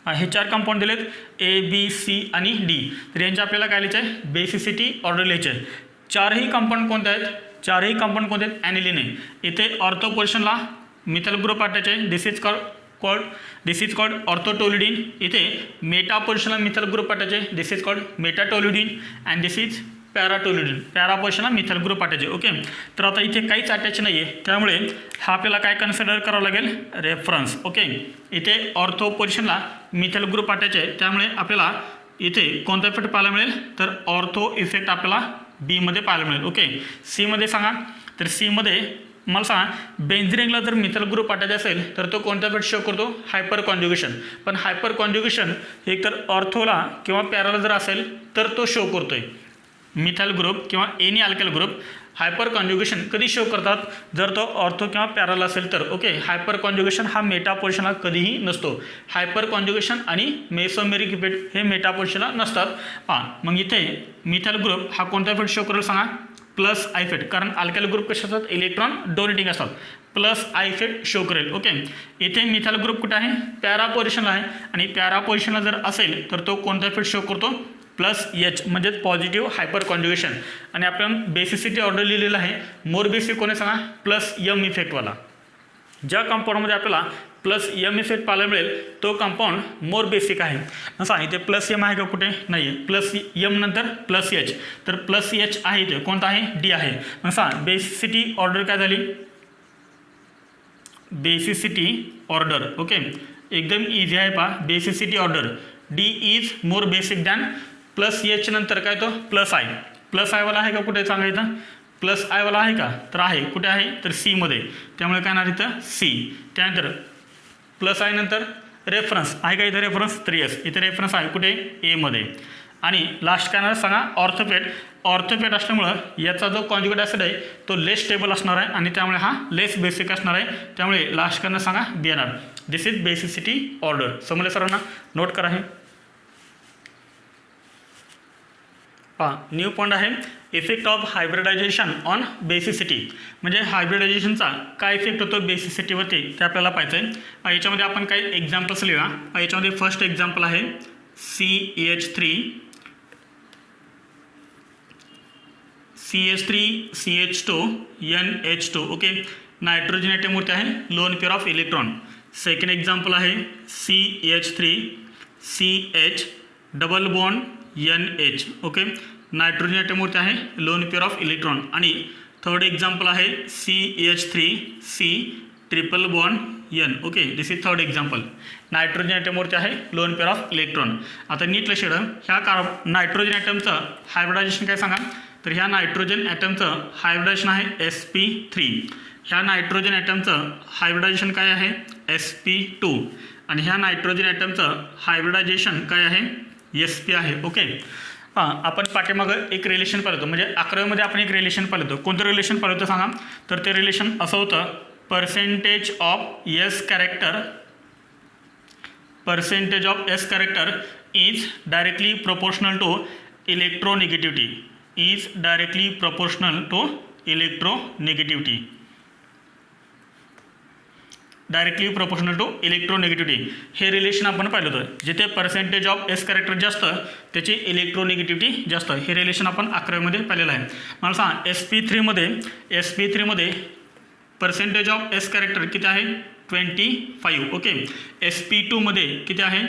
हे चार कंपाऊंड दिलेत ABC आणि D. तर यांचे आपल्याला काय लिहायचं आहे? बेसिसिटी ऑर्डर लिहायचे आहे. चारही कंपाऊंड कोणते आहेत? चारही कंपाऊंड कोणते आहेत? ॲनिलीन आहे. इथे ऑर्थो पोझिशनला मिथाइल ग्रुप अटॅच आहे, दिस इज कॉल्ड ऑर्थोटोलिडीन. इथे मेटा पोझिशनला मिथाइल ग्रुप अटॅच आहे, this is called metatoluidine and this is paratoluidine. Para पोझिशनला मिथाइल ग्रुप अटॅच आहे. ओके, तर आता इथे काहीच अटॅच नाही आहे, त्यामुळे हा आपल्याला काय कन्सिडर करावं लागेल? रेफरन्स. ओके, इथे ऑर्थो पोझिशनला मिथाइल ग्रुप अटॅच आहे, त्यामुळे आपल्याला इथे कोणता इफेक्ट पाहायला मिळेल? तर ऑर्थो इफेक्ट आपल्याला बीमध्ये पाहायला मिळेल. ओके, सीमध्ये सांगा. तर सीमध्ये मला सांगा, बेन्झिन रिंगला जर मिथाइल ग्रुप अटॅच असेल तर तो कोणता इफेक्ट शो करतो? हायपर कॉन्ज्युगेशन. पण हायपर कॉन्ज्युगेशन एकतर ऑर्थोला किंवा पॅराला जर असेल तर तो शो करतोय. मिथाइल ग्रुप किंवा एनी अल्काइल ग्रुप हायपर कॉन्ज्युगेशन कधी शो करतात? जर तो ऑर्थो किंवा पॅराला असेल तर. ओके, हायपर कॉन्ज्युगेशन हा मेटा पोझिशनला कधीही नसतो. हायपर कॉन्ज्युगेशन आणि मेसोमेरिक इफेक्ट हे मेटा पोझिशनला नसतात. मग इथे मिथाइल ग्रुप हा कोणता इफेक्ट शो करेल सांगा? Plus I effect. कारण अल्काइल ग्रुप कसे असतात? इलेक्ट्रॉन डोनेटिंग असतात. प्लस आय इफेक्ट शो करेल. ओके, इथे मिथाइल ग्रुप कुठे आहे? पॅरा पोझिशनला आहे, आणि पॅरा पोझिशनला जर असेल तर तो कोणता इफेक्ट शो करतो? प्लस H म्हणजे पॉझिटिव्ह हायपर कॉन्ज्युगेशन. आणि आपण बेसिसिटी ऑर्डर लिहिलेला आहे. मोर बेसिक कोणी सांगा? Plus M इफेक्टवाला. ज्या कंपाऊंडमध्ये आपल्याला प्लस M इफेक्ट पाहायला मिळेल तो कंपाऊंड मोर बेसिक आहे. नसा इथे प्लस M आहे का? कुठे नाही आहे. प्लस M नंतर प्लस H. तर प्लस H आहे इथे. कोणता आहे? D आहे. नसा बेसिसिटी ऑर्डर काय झाली? Basicity order. ओके, एकदम इझी आहे पहा. Basicity order D is more basic than plus H नंतर काय तो? Plus I. प्लस आयवाला आहे का कुठे? सांगा इथं. प्लस आयवाला आहे का? तर आहे. कुठे आहे? तर सीमध्ये. त्यामुळे काय येणार इथं? C. त्यानंतर प्लस आय नंतर रेफरन्स आहे का इथं? रेफरन्स. तर येस, इथे रेफरन्स आहे. कुठे? एमध्ये. आणि लास्ट काय येणार सांगा? ऑर्थोपेट. ऑर्थोपेट असल्यामुळं याचा जो कॉन्ज्युगेट ॲसिड आहे तो लेस स्टेबल असणार आहे, आणि त्यामुळे हा लेस बेसिक असणार आहे. त्यामुळे लास्ट करणं सांगा? बी येणार. दिस इज बेसिसिटी ऑर्डर. समजलं सरांना? नोट करा हे. न्यू पॉईंट आहे effect of hybridisation on basicity. म्हणजे हायब्रिडायझेशनचा काय इफेक्ट होतो बेसिसिटीवरती ते आपल्याला पाहायचं आहे. याच्यामध्ये आपण काही एक्झाम्पल्स लिहूया. याच्यामध्ये फर्स्ट एक्झाम्पल आहे CH3CH2 NH2. ओके, नायट्रोजन ॲटमवरती आहे lone pair of electron. Second example आहे CH3CH double bond NH. Okay, nitrogen ॲटमवरती आहे लोन पेअर ऑफ इलेक्ट्रॉन. आणि थर्ड एक्झाम्पल आहे CH3C triple bond N. Okay, this is third example. Nitrogen ॲटमवरती आहे लोन पेअर ऑफ इलेक्ट्रॉन. आता नीट लक्ष द्या. ह्या नायट्रोजन ॲटमचं हायब्रिडायझेशन काय सांगा? तर ह्या नायट्रोजन ॲटमचं हायब्रिडायझेशन आहे sp3. ह्या नायट्रोजन ॲटमचं हायब्रिडायझेशन काय आहे? sp2. आणि ह्या नायट्रोजन ॲटमचं हायब्रिडायझेशन काय आहे? sp आहे. ओके, आपण पाठीमागं एक रिलेशन पाहिलं होतं, म्हणजे 11वीमध्ये आपण एक रिलेशन पाहिलं होतं. कोणतं रिलेशन पाहिलं होतं सांगा? तर ते रिलेशन असं होतं, percentage of S character is directly proportional to electronegativity. Is directly proportional to electronegativity. Directly proportional to electronegativity हे रिलेशन आपण पाहिलं होतं. जिथे पर्सेंटेज ऑफ S कॅरेक्टर जास्त त्याची इलेक्ट्रोनेगेटिव्हिटी जास्त. हे रिलेशन आपण 11वीमध्ये पाहिलेलं आहे. मला सांगा sp3मध्ये पर्सेंटेज ऑफ S कॅरेक्टर किती आहे? 25. ओके, sp2मध्ये किती आहे?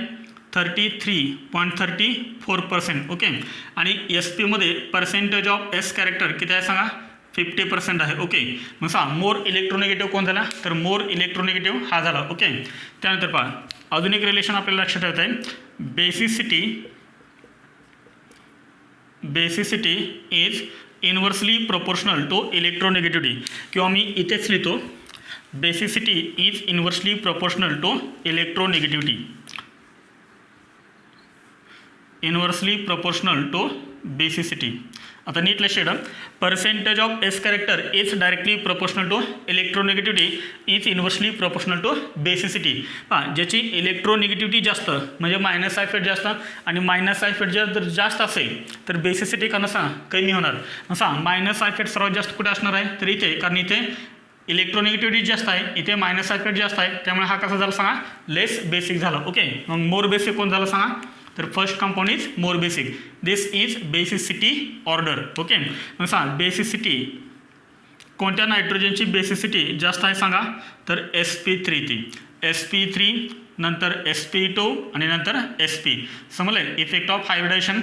33.34%. ओके, आणि sp मध्ये पर्सेंटेज ऑफ S कॅरेक्टर किती आहे सांगा? 50% आहे. ओके, मग सा मोर इलेक्ट्रोनेगेटिव्ह कोण झाला, तर मोर इलेक्ट्रोनेगेटिव्ह हा झाला. ओके, त्यानंतर पहा अजून एक रिलेशन आपल्याला लक्षात ठेवता आहे. Basicity is inversely proportional to electronegativity, किंवा मी इथेच लिहितो basicity is inversely proportional to electronegativity. Inversely proportional to basicity. आता नीट लक्षात ठेवा, percentage of S character is directly proportional to electronegativity is inversely proportional to basicity. पहा ज्याची इलेक्ट्रोनेगेटिव्हिटी जास्त म्हणजे मायनस साय फेट जास्त आणि मायनस साय फेट जर जास्त असेल तर बेसिसिटी का नसा कमी होणार. असा मायनस साय फेट सर्वात जास्त कुठे असणार आहे, तर इथे, कारण इथे इलेक्ट्रोनेगेटिव्हिटी जास्त आहे, इथे मायनस साय फेट जास्त आहे, त्यामुळे हा कसा झाला सांगा, लेस बेसिक झाला. ओके, मग मोर बेसिक कोण झाला सांगा, तर first compound is more basic. This is basicity order. Okay, मग सांगा बेसिसिटी कोणत्या नायट्रोजनची बेसिसिटी जास्त आहे सांगा, तर sp3 ती sp3 नंतर sp2 आणि नंतर sp. समजलं effect of hybridization.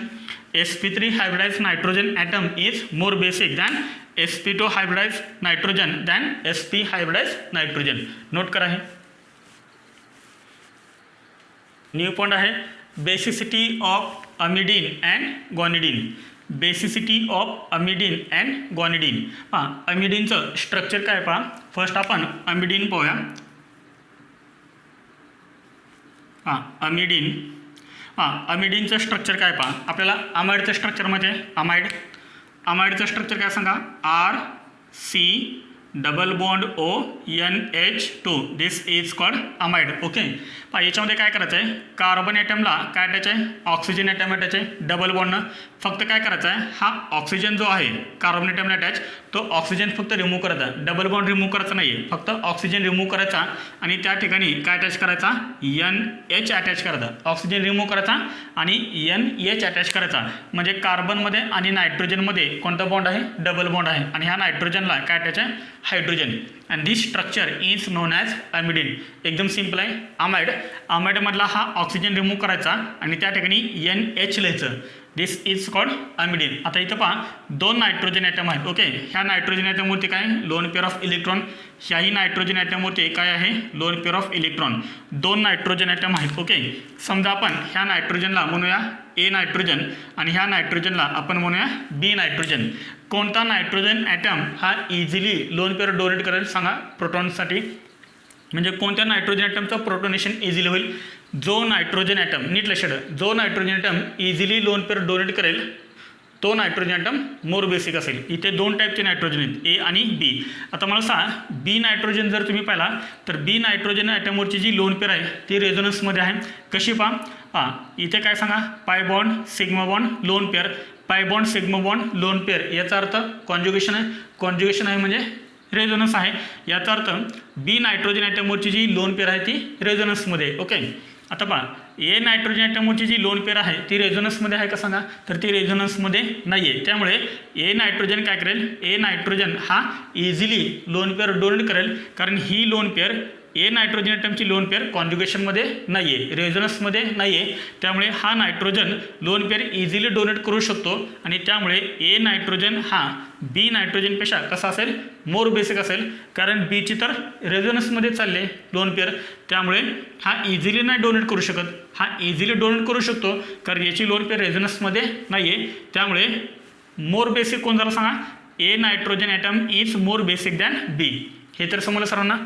sp3 hybridize nitrogen atom is more basic than sp2 hybridize nitrogen than sp hybridize nitrogen. Note करा हे न्यू पॉइंट आहे. Basicity of amidine and guanidine. Basicity of amidine and guanidine. पहा अमिडीनचं स्ट्रक्चर काय पहा, फर्स्ट आपण अमिडीन पाहूया. अमिडीनचं स्ट्रक्चर काय पहा, आपल्याला अमाइडचं स्ट्रक्चरमध्ये अमाइडचं स्ट्रक्चर काय सांगा, RC double bond ONH2. This is called amide. Okay, पहा याच्यामध्ये काय करायचं आहे, कार्बन ॲटमला काय अटॅच आहे, ऑक्सिजन ॲटम अटॅच आहे डबल बॉन्डनं. फक्त काय करायचं आहे, हा ऑक्सिजन जो आहे कार्बन ॲटमला अटॅच, तो ऑक्सिजन फक्त रिमूव्ह करायचा, डबल बॉन्ड रिमूव्ह करायचा नाही आहे, फक्त ऑक्सिजन रिमूव्ह करायचा आणि त्या ठिकाणी काय अटॅच करायचा, NH अटॅच करायचा. ऑक्सिजन रिमूव्ह करायचा आणि NH अटॅच करायचा. म्हणजे कार्बनमध्ये आणि नायट्रोजनमध्ये कोणता बॉन्ड आहे, डबल बॉन्ड आहे, आणि ह्या नायट्रोजनला काय अटॅच आहे, hydrogen. And this structure is known as amidine. एकदम सिम्पल आहे. अमाइडमधला हा ऑक्सिजन रिमूव्ह करायचा आणि त्या ठिकाणी NH लिहायचं. दिस इज कॉल्ड अमिडीन. आता इथं पहा दोन नायट्रोजन ॲटम आहेत. ओके, ह्या नायट्रोजन ॲटमवरती काय लोन पेअर ऑफ इलेक्ट्रॉन, ह्याही नायट्रोजन ॲटमवरती काय आहे, लोन पेअर ऑफ इलेक्ट्रॉन. दोन नायट्रोजन ॲटम आहेत. ओके, समजा आपण ह्या नायट्रोजनला म्हणूया A नायट्रोजन आणि ह्या नायट्रोजनला आपण म्हणूया B नायट्रोजन. कोणता नायट्रोजन ॲटम हा इझिली लोन पेअर डोनेट करेल सांगा प्रोटॉनसाठी, म्हणजे कोणत्या नायट्रोजन ॲटमचं प्रोटोनेशन इझिली होईल, जो नायट्रोजन ॲटम, नीट लक्षात ठेवा, जो nitrogen atom easily lone pair donate करेल तो नायट्रोजन ॲटम मोर बेसिक असेल. इथे दोन टाईपचे नायट्रोजन आहेत, A आणि B. आता मला सांगा B नायट्रोजन जर तुम्ही पाहिला तर B नायट्रोजन ॲटमवरची जी लोन पेअर आहे ती रेझोनन्समध्ये आहे. कशी पहा, इथे काय सांगा, pi bond sigma bond lone pair, pi bond sigma bond lone pair, याचा अर्थ कॉन्ज्युगेशन आहे. कॉन्ज्युगेशन आहे म्हणजे रेझोनन्स आहे. याचा अर्थ B नायट्रोजन ॲटमवरची जी लोन पेअर आहे ती रेझोनन्समध्ये आहे. ओके, आता पहा A नायट्रोजन ॲटमवरची जी लोन पेअर आहे ती रेझोनन्समध्ये आहे का सांगा, तर ती रेझोनन्समध्ये नाही आहे. त्यामुळे A नायट्रोजन काय करेल, A नायट्रोजन हा इझिली लोन पेअर डोनेट करेल, कारण ही लोन पेअर A नायट्रोजन ॲटमची लोन पेअर कॉन्ज्युगेशनमध्ये नाही आहे, रेझोनन्समध्ये नाही आहे. त्यामुळे हा nitrogen lone pair easily donate करू शकतो आणि त्यामुळे A नायट्रोजन हा B नायट्रोजनपेक्षा कसा असेल, मोर बेसिक असेल, कारण Bची तर रेझोनन्समध्ये चालले लोन पेअर. त्यामुळे हा इझिली नाही डोनेट करू शकत, हा इझिली डोनेट करू शकतो कारण याची लोन पेअर रेझोनन्समध्ये नाही आहे. त्यामुळे मोर बेसिक कोण झालं सांगा, A nitrogen atom is more basic than B. हे तर समजलं सर्वांना.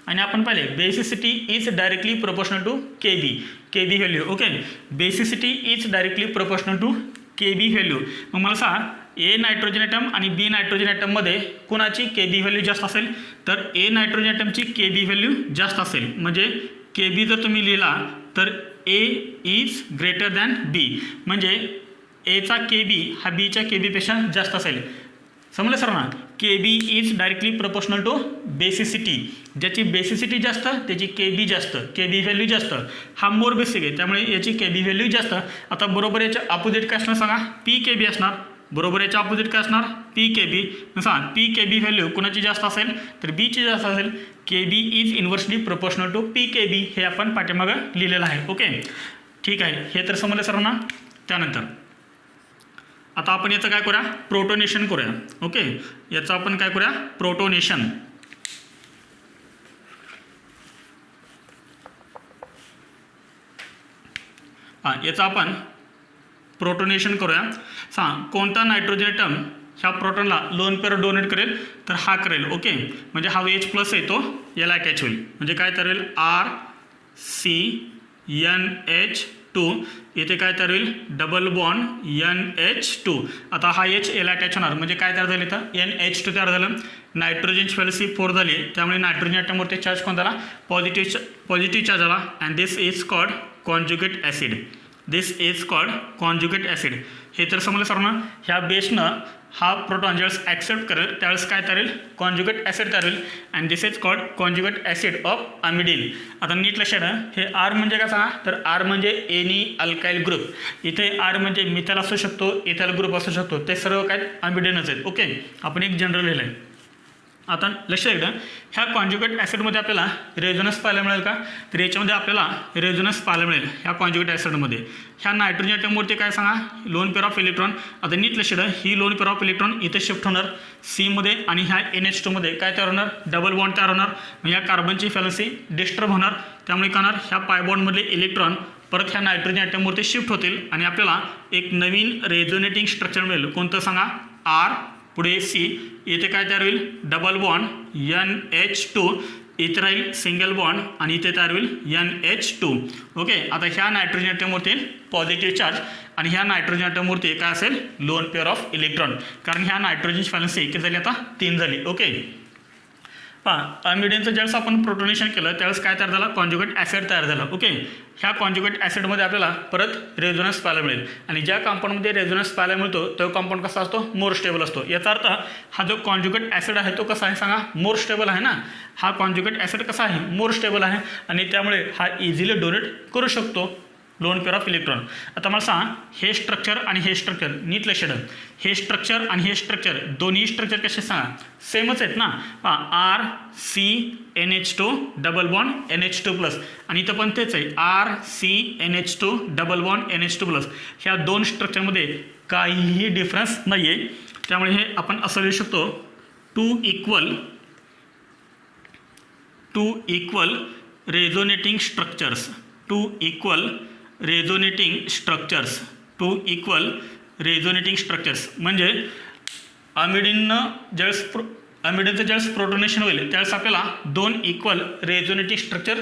आणि आपण पाहिले basicity is directly proportional to KB value. Okay, basicity is directly proportional to KB value. मग मला सांगा A नायट्रोजन ॲटम आणि B नायट्रोजन ॲटममध्ये कोणाची KB व्हॅल्यू जास्त असेल, तर A नायट्रोजन ॲटमची KB व्हॅल्यू जास्त असेल. म्हणजे KB जर तुम्ही लिहिला तर A is greater than B, म्हणजे Aचा KB हा Bच्या KBपेक्षा जास्त असेल. समजलं सर ना. KB is directly proportional to basicity. ज्याची बेसिसिटी जास्त त्याची KB जास्त, KB व्हॅल्यू जास्त, हा मोर बेसिक आहे त्यामुळे याची KB व्हॅल्यू जास्त. आता बरोबर याच्या अपोजिट काय असणार सांगा, PKB असणार. बरोबर याच्या अपोजिट काय असणार, PKB. सांगा PKB व्हॅल्यू कोणाची जास्त असेल, तर Bची जास्त असेल. KB is inversely proportional to PKB हे आपण पाठीमागं लिहिलेलं आहे. ओके, ठीक आहे, हे तर समजलं सर्वांना. त्यानंतर आता आपण याचं काय करूया, प्रोटोनेशन करूया. ओके, याचं आपण काय करूया, प्रोटोनेशन. याचं आपण प्रोटोनेशन करूया. कोणता नायट्रोजन ॲटम ह्या प्रोटॉनला लोन पेअर डोनेट करेल, तर हा करेल. ओके, म्हणजे हा H प्लस आहे तो याला अटॅच होईल. म्हणजे काय तयार होईल, RCNH2. इथे काय तयार होईल, डबल बॉन्ड NH2. आता हा H याला अटॅच होणार, म्हणजे काय तयार झालं, इथं NH2 तयार झालं. नायट्रोजनची व्हॅल्यू 4 झाली, त्यामुळे नायट्रोजन ॲटमवरती चार्ज कोणता आला, पॉझिटिव्ह चार्ज आला. And this is called conjugate acid. This is called conjugate acid. हे तर समजलं सर्वांना. ह्या बेसनं हा प्रोटॉन ज्यावेळेस ॲक्सेप्ट करेल त्यावेळेस काय तयार होईल, कॉन्जुगेट ॲसिड तयार होईल. And this is called conjugate acid of amidine. आता नीट लक्षात आहे, हे R म्हणजे काय सांगा, तर R म्हणजे एनी अल्काइल ग्रुप. इथे R म्हणजे मिथाइल असू शकतो, इथाइल ग्रुप असू शकतो, ते सर्व काय अमिडिनच आहेत. ओके, आपण एक जनरल लिहिलं आहे. आता लक्षात एकदा, ह्या कॉन्जुगेट ॲसिडमध्ये आपल्याला रेझोनन्स पाहायला मिळेल का, तर याच्यामध्ये आपल्याला रेझोनन्स पाहायला मिळेल ह्या कॉन्जुगेट ॲसिडमध्ये. ह्या नायट्रोजन ॲटमवरती काय सांगा, लोन पेअर ऑफ इलेक्ट्रॉन. आता नीट लक्षात आहे, ही लोन पेअर ऑफ इलेक्ट्रॉन इथे शिफ्ट होणार Cमध्ये, आणि ह्या NH2मध्ये काय तयार होणार, डबल बॉन्ड तयार होणार. म्हणजे ह्या कार्बनची व्हॅलेन्सी डिस्टर्ब होणार, त्यामुळे काय होणार, ह्या पाय बॉन्डमधले इलेक्ट्रॉन परत ह्या नायट्रोजन ॲटमवरती शिफ्ट होतील आणि आपल्याला एक नवीन रेझोनेटिंग स्ट्रक्चर मिळेल. कोणतं सांगा, R पुढे C. इथे काय तयार होईल, डबल बॉन्ड NH2. इथे राहील सिंगल बॉन्ड आणि इथे तयार होईल NH2. ओके, आता ह्या नायट्रोजन ॲटमवरती पॉझिटिव्ह चार्ज आणि ह्या नायट्रोजन ॲटमवरती काय असेल, लोन पेअर ऑफ इलेक्ट्रॉन. कारण ह्या नायट्रोजनची व्हॅलेन्सी किती झाली, आता 3 झाली. ओके, अमिडिनचं ज्यावेळेस आपण प्रोटोनेशन केलं त्यावेळेस काय तयार झाला, कॉन्जुगेट ॲसिड तयार झाला. ओके, ह्या कॉन्जुगेट ॲसिडमध्ये आपल्याला परत रेझोनन्स पाहायला मिळेल. आणि ज्या कंपाऊंडमध्ये रेझोनन्स पाहायला मिळतो तो कंपाऊंड कसा असतो, मोर स्टेबल असतो. याचा अर्थ हा जो कॉन्जुगेट ॲसिड आहे तो कसा आहे सांगा, मोर स्टेबल आहे ना. हा कॉन्जुगेट ॲसिड कसा आहे, मोर स्टेबल आहे, आणि त्यामुळे हा इझिली डोनेट करू शकतो लोन पेअर ऑफ इलेक्ट्रॉन. आता मला सांगा, हे स्ट्रक्चर आणि हे स्ट्रक्चर नीट लक्षात आहे, हे स्ट्रक्चर आणि हे स्ट्रक्चर दोन्ही स्ट्रक्चर कसे सांगा, सेमच आहेत ना. RCNH2 double bond NH2 plus, आणि इथं पण तेच आहे, RCNH2 double bond NH2 plus. ह्या दोन स्ट्रक्चरमध्ये काहीही डिफरन्स नाही आहे. त्यामुळे हे आपण असं लिहू शकतो, two equal resonating structures. Two equal resonating structures म्हणजे अमिडिनचं ज्यावेळेस प्रोटोनेशन होईल त्यावेळेस आपल्याला 2 इक्वल रेझोनेटिंग स्ट्रक्चर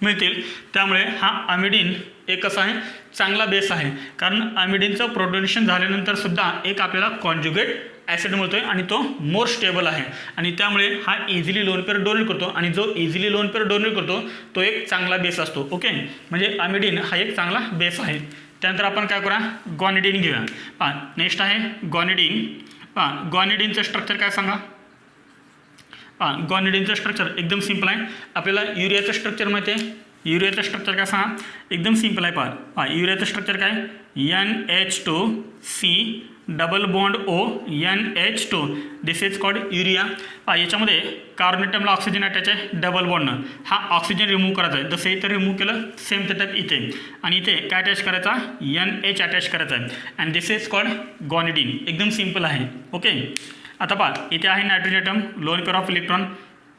मिळतील. त्यामुळे हा अमिडिन एक कसा आहे, चांगला बेस आहे. कारण अमिडिनचं प्रोटोनेशन झाल्यानंतर सुद्धा एक आपल्याला कॉन्जुगेट ॲसिड मिळतो आहे आणि तो मोर स्टेबल आहे, आणि त्यामुळे हा इझिली लोन पेअर डोनेट करतो, आणि जो इझिली लोन पेअर डोनेट करतो तो एक चांगला बेस असतो. ओके, म्हणजे अमिडिन हा एक चांगला बेस आहे. त्यानंतर आपण काय करूया, गॉनिडिन घेऊया. नेक्स्ट आहे गॉनिडिन. गॉनिडिनचं स्ट्रक्चर काय सांगा. गॉनिडिनचं स्ट्रक्चर एकदम सिम्पल आहे. आपल्याला युरियाचं स्ट्रक्चर माहिती आहे, युरियाचं स्ट्रक्चर काय सांगा, एकदम सिम्पल आहे. युरियाचं स्ट्रक्चर काय, NH2C double bond O NH2. This is called urea. याच्यामध्ये कार्बन ॲटमला ऑक्सिजन अटॅच आहे डबल बॉन्डनं. हा ऑक्सिजन रिमूव्ह करायचा आहे, जसं इथं रिमूव्ह केलं सेम सेटअप इथे, आणि इथे काय अटॅच करायचा, NH अटॅच करायचा आहे. And this is called guanidine. एकदम सिम्पल आहे. ओके, आता पहा, इथे आहे nitrogen atom, lone pair of electron.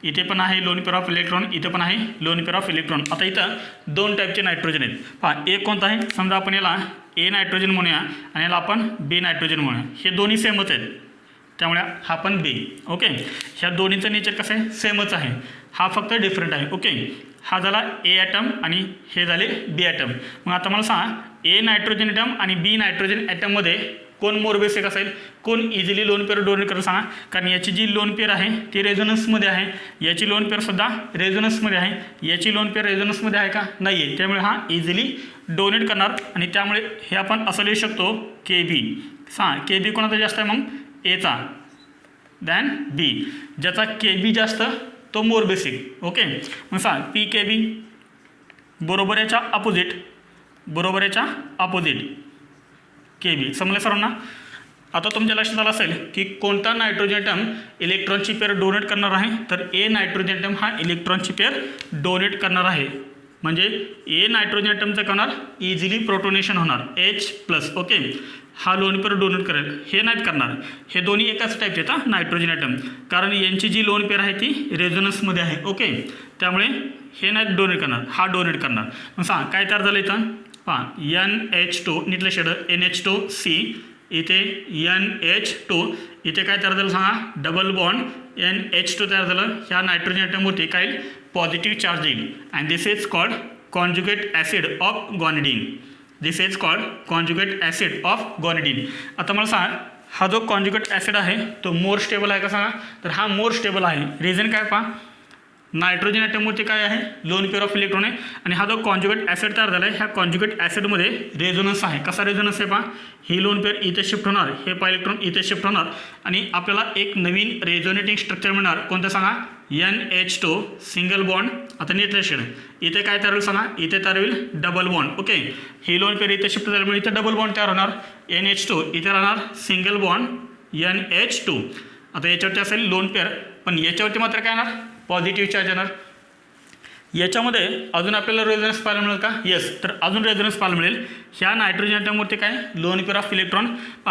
इथे पण आहे लोन पेअर ऑफ इलेक्ट्रॉन, इथे पण आहे लोन पेअर ऑफ इलेक्ट्रॉन. आता इथं 2 टाईपचे नायट्रोजन आहेत. एक कोणता आहे, समजा आपण याला A नायट्रोजन म्हणूया आणि याला आपण B नायट्रोजन म्हणूया. हे दोन्ही सेमच आहेत, त्यामुळे हा पण B. ओके, ह्या दोन्हीचं नेचर कसं आहे, सेमच आहे. हा फक्त डिफरंट आहे. ओके, हा झाला A ॲटम आणि हे झाले B ॲटम. मग आता मला सांगा, A नायट्रोजन ॲटम आणि B नायट्रोजन ॲटममध्ये कोण मोर बेसिक असेल, कोण इझिली लोन पेअर डोनेट करून सांगा. कारण याची जी लोन पेअर आहे ती रेझोनन्समध्ये आहे, याची लोन पेअरसुद्धा रेझोनन्समध्ये आहे. याची लोन पेअर रेझोनन्समध्ये आहे का, नाही आहे. त्यामुळे हा इझिली डोनेट करणार, आणि त्यामुळे हे आपण असं लिहू शकतो KB. KB कोणाचा जास्त आहे, मग Aचा दॅन B. ज्याचा KB जास्त तो मोर बेसिक. ओके, मग PKB बरोबर याच्या अपोजिट KB. समजलं सर्वांना. आता तुमच्या लक्षात आलं असेल की कोणता नायट्रोजन ॲटम इलेक्ट्रॉनची पेअर डोनेट करणार आहे, तर A नायट्रोजन ॲटम हा इलेक्ट्रॉनची पेअर डोनेट करणार आहे. म्हणजे A नायट्रोजन ॲटमचं करणार इझिली प्रोटोनेशन होणार H+. ओके, हा लोन पेअर डोनेट करेल, हे नाहीत करणार. हे दोन्ही एकाच टाईपचे आहेत नायट्रोजन ॲटम, कारण यांची जी लोन पेअर आहे ती रेझोनन्समध्ये आहे. ओके, त्यामुळे हे नाहीत डोनेट करणार, हा डोनेट करणार. मग सांग काय तयार झालं इथं पहा, NH2 नीटलं शेड NH2C, इथे NH2, इथे काय तयार झालं सांगा, डबल बॉन्ड NH2 तयार झालं. ह्या नायट्रोजन ॲटमवरती काय पॉझिटिव्ह चार्ज येईल and this is called conjugate acid of guanidine. This is called conjugate acid of guanidine. आता मला सांगा, हा जो कॉन्जुगेट ॲसिड आहे तो मोर स्टेबल आहे का सांगा, तर हा मोर स्टेबल आहे. रिझन काय पहा, नायट्रोजन ॲटमवरती काय आहे, लोन पेअर ऑफ इलेक्ट्रॉन आहे, आणि हा जो कॉन्जुगेट ॲसिड तयार झाला आहे, ह्या कॉन्जुगेट ॲसिडमध्ये रेझोनन्स आहे. कसा रेझोनन्स आहे पहा, ही लोन पेअर इथे शिफ्ट होणार, हे पा इलेक्ट्रॉन इथे शिफ्ट होणार, आणि आपल्याला एक नवीन रेझोनेटिंग स्ट्रक्चर मिळणार. कोणतं सांगा, NH2 सिंगल बॉन्ड. आता नीट शेड इथे काय तयार होईल सांगा, इथे तयार होईल डबल बॉन्ड. ओके, ही लोन पेअर इथे शिफ्ट झाल्यामुळे इथे डबल बॉन्ड तयार होणार. NH2 इथे राहणार सिंगल बॉन्ड NH2. आता याच्यावरती असेल लोन पेअर, पण याच्यावरती मात्र काय येणार, पॉझिटिव्ह चार्ज येणार. याच्यामध्ये अजून आपल्याला रेझोनन्स पाहायला मिळेल का, येस, तर अजून रेझोनन्स पाहायला मिळेल. ह्या नायट्रोजन ॲटमवरती काय लोन पेअर ऑफ इलेक्ट्रॉन,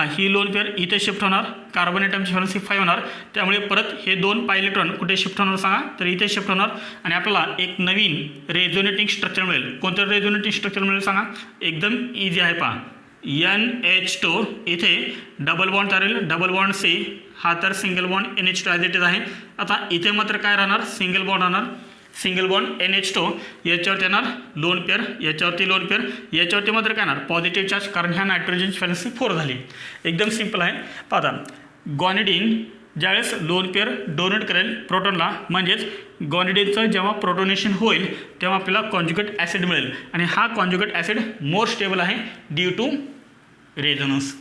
ही लोन पेअर इथे शिफ्ट होणार, कार्बन ॲटमची व्हॅलेन्सी 5 होणार, त्यामुळे परत हे दोन पाय इलेक्ट्रॉन कुठे शिफ्ट होणार सांगा, तर इथे शिफ्ट होणार, आणि आपल्याला एक नवीन रेझोनेटिंग स्ट्रक्चर मिळेल. कोणतं रेझोनेटिंग स्ट्रक्चर मिळेल सांगा, एकदम इझी आहे पहा, NH2 इथे डबल बॉन्ड तयार होईल, डबल बॉन्ड C, हा तर single bond NH2 as it is आहे. आता इथे मात्र काय राहणार, सिंगल बॉन्ड राहणार, सिंगल बॉन्ड NH2, याच्यावरती येणार लोन पेअर, याच्यावरती लोन पेअर, याच्यावरती मात्र काय येणार पॉझिटिव्ह चार्ज, कारण ह्या नायट्रोजनची व्हॅलेन्सी 4 झाली. एकदम सिम्पल आहे. पाहता, गॉनिडीन ज्यावेळेस लोन पेअर डोनेट करेल प्रोटॉनला, म्हणजेच गॉनिडीनचं जेव्हा प्रोटोनेशन होईल तेव्हा आपल्याला कॉन्जुगेट ॲसिड मिळेल, आणि हा कॉन्जुगेट ॲसिड मोर स्टेबल आहे ड्यू टू रेझोनन्स.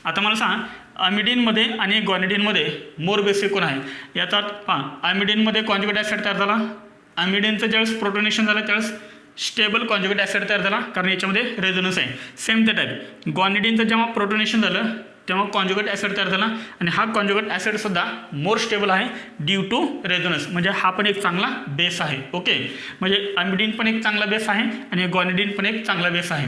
आता मला सांग, अमिडीनमध्ये आणि गॉनिडीनमध्ये मोर बेसिक कोण आहे. याचा पहा, अमिडीनमध्ये कॉन्जुगेट ॲसिड तयार झाला, अमिडीनचं ज्यावेळेस प्रोटोनेशन झालं त्यावेळेस स्टेबल कॉन्जुगेट ॲसिड तयार झाला, कारण याच्यामध्ये रेझोनन्स आहे. सेम ते टाईप गॉनिडीनचं जेव्हा प्रोटोनेशन झालं तेव्हा कॉन्जुगेट ॲसिड तयार झाला, आणि हा कॉन्जुगेट ॲसिडसुद्धा मोर स्टेबल आहे ड्यू टू रेझोनन्स, म्हणजे हा पण एक चांगला बेस आहे. ओके, म्हणजे अमिडीन पण एक चांगला बेस आहे आणि गॉनिडीन पण एक चांगला बेस आहे.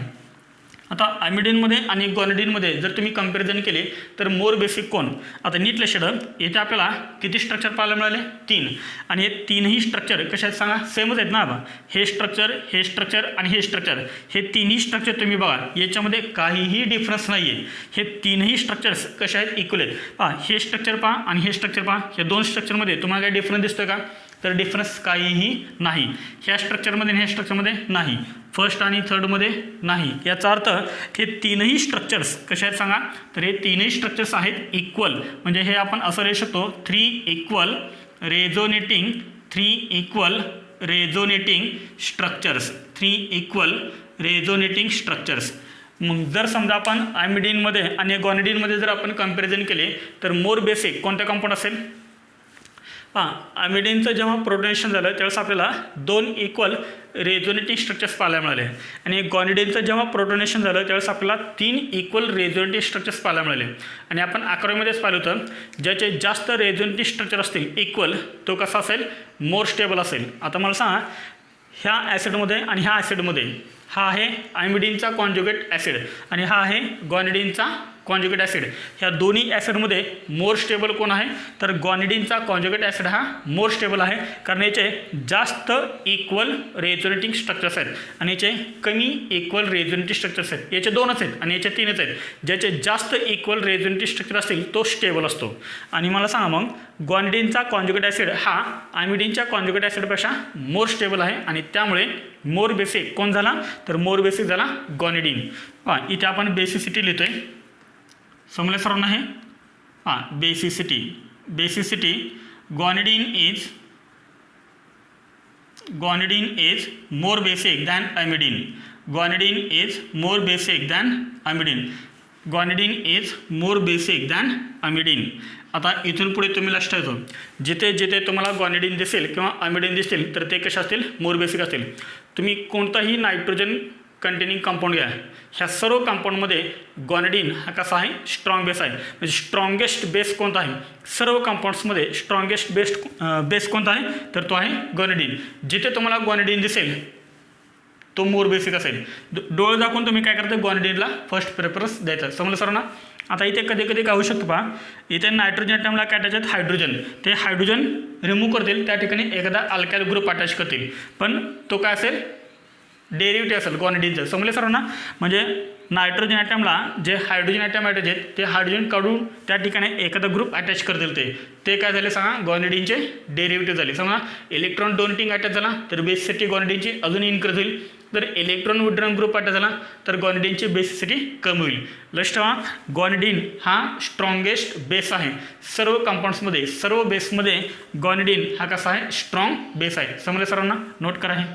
आता अमिडीनमध्ये आणि गॉनिडीनमध्ये जर तुम्ही कंपॅरिझन केले तर मोर बेसिक कोण. आता नीट लक्षात येथे आपल्याला किती स्ट्रक्चर पाहायला मिळाले, 3, आणि हे तीनही स्ट्रक्चर कशा आहेत सांगा, सेमच आहेत ना. बा, हे स्ट्रक्चर, हे स्ट्रक्चर आणि हे स्ट्रक्चर, हे तिन्ही स्ट्रक्चर तुम्ही बघा, याच्यामध्ये काहीही डिफरन्स नाही आहे. हे तीनही स्ट्रक्चर्स कशा आहेत, इक्वल आहेत. पहा, हे स्ट्रक्चर पहा आणि हे स्ट्रक्चर पहा, या दोन स्ट्रक्चरमध्ये तुम्हाला काही डिफरन्स दिसतोय का, तर डिफरन्स काहीही नाही. ह्या स्ट्रक्चरमध्ये आणि ह्या स्ट्रक्चरमध्ये नाही, फर्स्ट आणि थर्डमध्ये नाही. याचा अर्थ हे तीनही स्ट्रक्चर्स कसे आहेत सांगा, तर हे तीनही स्ट्रक्चर्स आहेत इक्वल. म्हणजे हे आपण असं लिहू शकतो, 3 equal resonating structures, 3 equal resonating structures. मग जर समजा आपण अमिडीनमध्ये आणि गॉनिडीनमध्ये जर आपण कंपॅरिझन केले तर मोर बेसिक कोणता कंपाऊंड असेल. हां, अमिडीनचं जेव्हा प्रोटोनेशन झालं त्यावेळेस आपल्याला 2 इक्वल रेझोनेटिंग स्ट्रक्चर्स पाहायला मिळाले, आणि गॉनिडीनचं जेव्हा प्रोटोनेशन झालं त्यावेळेस आपल्याला 3 इक्वल रेझोनेटिंग स्ट्रक्चर्स पाहायला मिळाले. आणि आपण 11मध्येच पाहिलं होतं, ज्याचे जास्त रेझोनेटिंग स्ट्रक्चर असतील इक्वल, तो कसा असेल, मोर स्टेबल असेल. आता मला सांगा, ह्या ॲसिडमध्ये आणि ह्या ॲसिडमध्ये हा आहे अमिडीनचा कॉन्जुगेट ॲसिड आणि हा आहे गॉनिडीनचा कॉन्जुगेट ॲसिड. ह्या दोन्ही ॲसिडमध्ये मोर स्टेबल कोण आहे, तर गॉनिडीनचा कॉन्जुगेट ॲसिड हा मोर स्टेबल आहे, कारण याचे जास्त इक्वल रेझोनेटिंग स्ट्रक्चर्स आहेत आणि याचे कमी इक्वल रेझोनेटिंग स्ट्रक्चर्स आहेत. याचे 2च आहेत आणि याचे 3च आहेत. ज्याचे जास्त इक्वल रेझोनेटिंग स्ट्रक्चर असतील तो स्टेबल असतो. आणि मला सांगा मग, गॉनिडीनचा कॉन्जुगेट ॲसिड हा अमिडीनच्या कॉन्जुगेट ॲसिडपेक्षा मोर स्टेबल आहे, आणि त्यामुळे मोर बेसिक कोण झाला, तर मोर बेसिक झाला गॉनिडीन. हां, इथे आपण बेसिसिटी लिहितोय, समजलं सर्वांना हे. हां, basicity guanidine is more basic than amidine. Guanidine is more basic than amidine. आता इथून पुढे तुम्ही लक्षात येतो, जिथे जिथे तुम्हाला गॉनिडीन दिसेल किंवा अमिडीन दिसतील तर ते कसे असतील, मोर बेसिक असतील. तुम्ही कोणताही नायट्रोजन कंटेनिंग कंपाऊंड घ्या, ह्या सर्व कंपाऊंडमध्ये गॉनिडीन हा कसा आहे, स्ट्रॉंग बेस आहे. म्हणजे स्ट्रॉंगेस्ट बेस कोणता आहे, सर्व कंपाऊंड्समध्ये स्ट्रॉंगेस्ट बेस कोणता आहे, तर तो आहे गॉनिडीन. जिथे तुम्हाला गॉनिडीन दिसेल तो मोर बेसिक असेल. डोळे दाखवून तुम्ही काय करता गॉनिडीनला फर्स्ट प्रेफरन्स द्यायचा. समजलं सर्वांना. आता इथे कधी कधी काय होऊ शकतं पहा, इथे नायट्रोजन ॲटमला काय अटॅच आहेत हायड्रोजन, ते हायड्रोजन रिमूव्ह करतील, त्या ठिकाणी एखादा अल्काइल ग्रुप अटॅच करतील, पण तो काय असेल डेरिव्हेटिव्ह असेल गॉनिडीनचं. समजले सर्वांना. म्हणजे नायट्रोजन ॲटमला जे हायड्रोजन ॲटम अटॅच आहेत ते हायड्रोजन काढून त्या ठिकाणी एखादा ग्रुप अटॅच करतील, ते काय झाले सांगा गॉनिडीनचे डेरिव्हेटिव्ह झाले. समजा इलेक्ट्रॉन डोनेटिंग अटॅच झाला तर बेसिसिटी गॉनिडीनची अजून इन्क्रीज होईल, तर इलेक्ट्रॉन विड्रॉन ग्रुप अटॅच झाला तर गॉनिडीनची बेसिसिटी कमी होईल. लक्षात ठेवा, गॉनिडीन हा स्ट्रॉंगेस्ट बेस आहे. सर्व कंपाऊंड्समध्ये सर्व बेसमध्ये गॉनिडीन हा कसा आहे स्ट्रॉंग बेस आहे. समजले सर्वांना. नोट करा हे.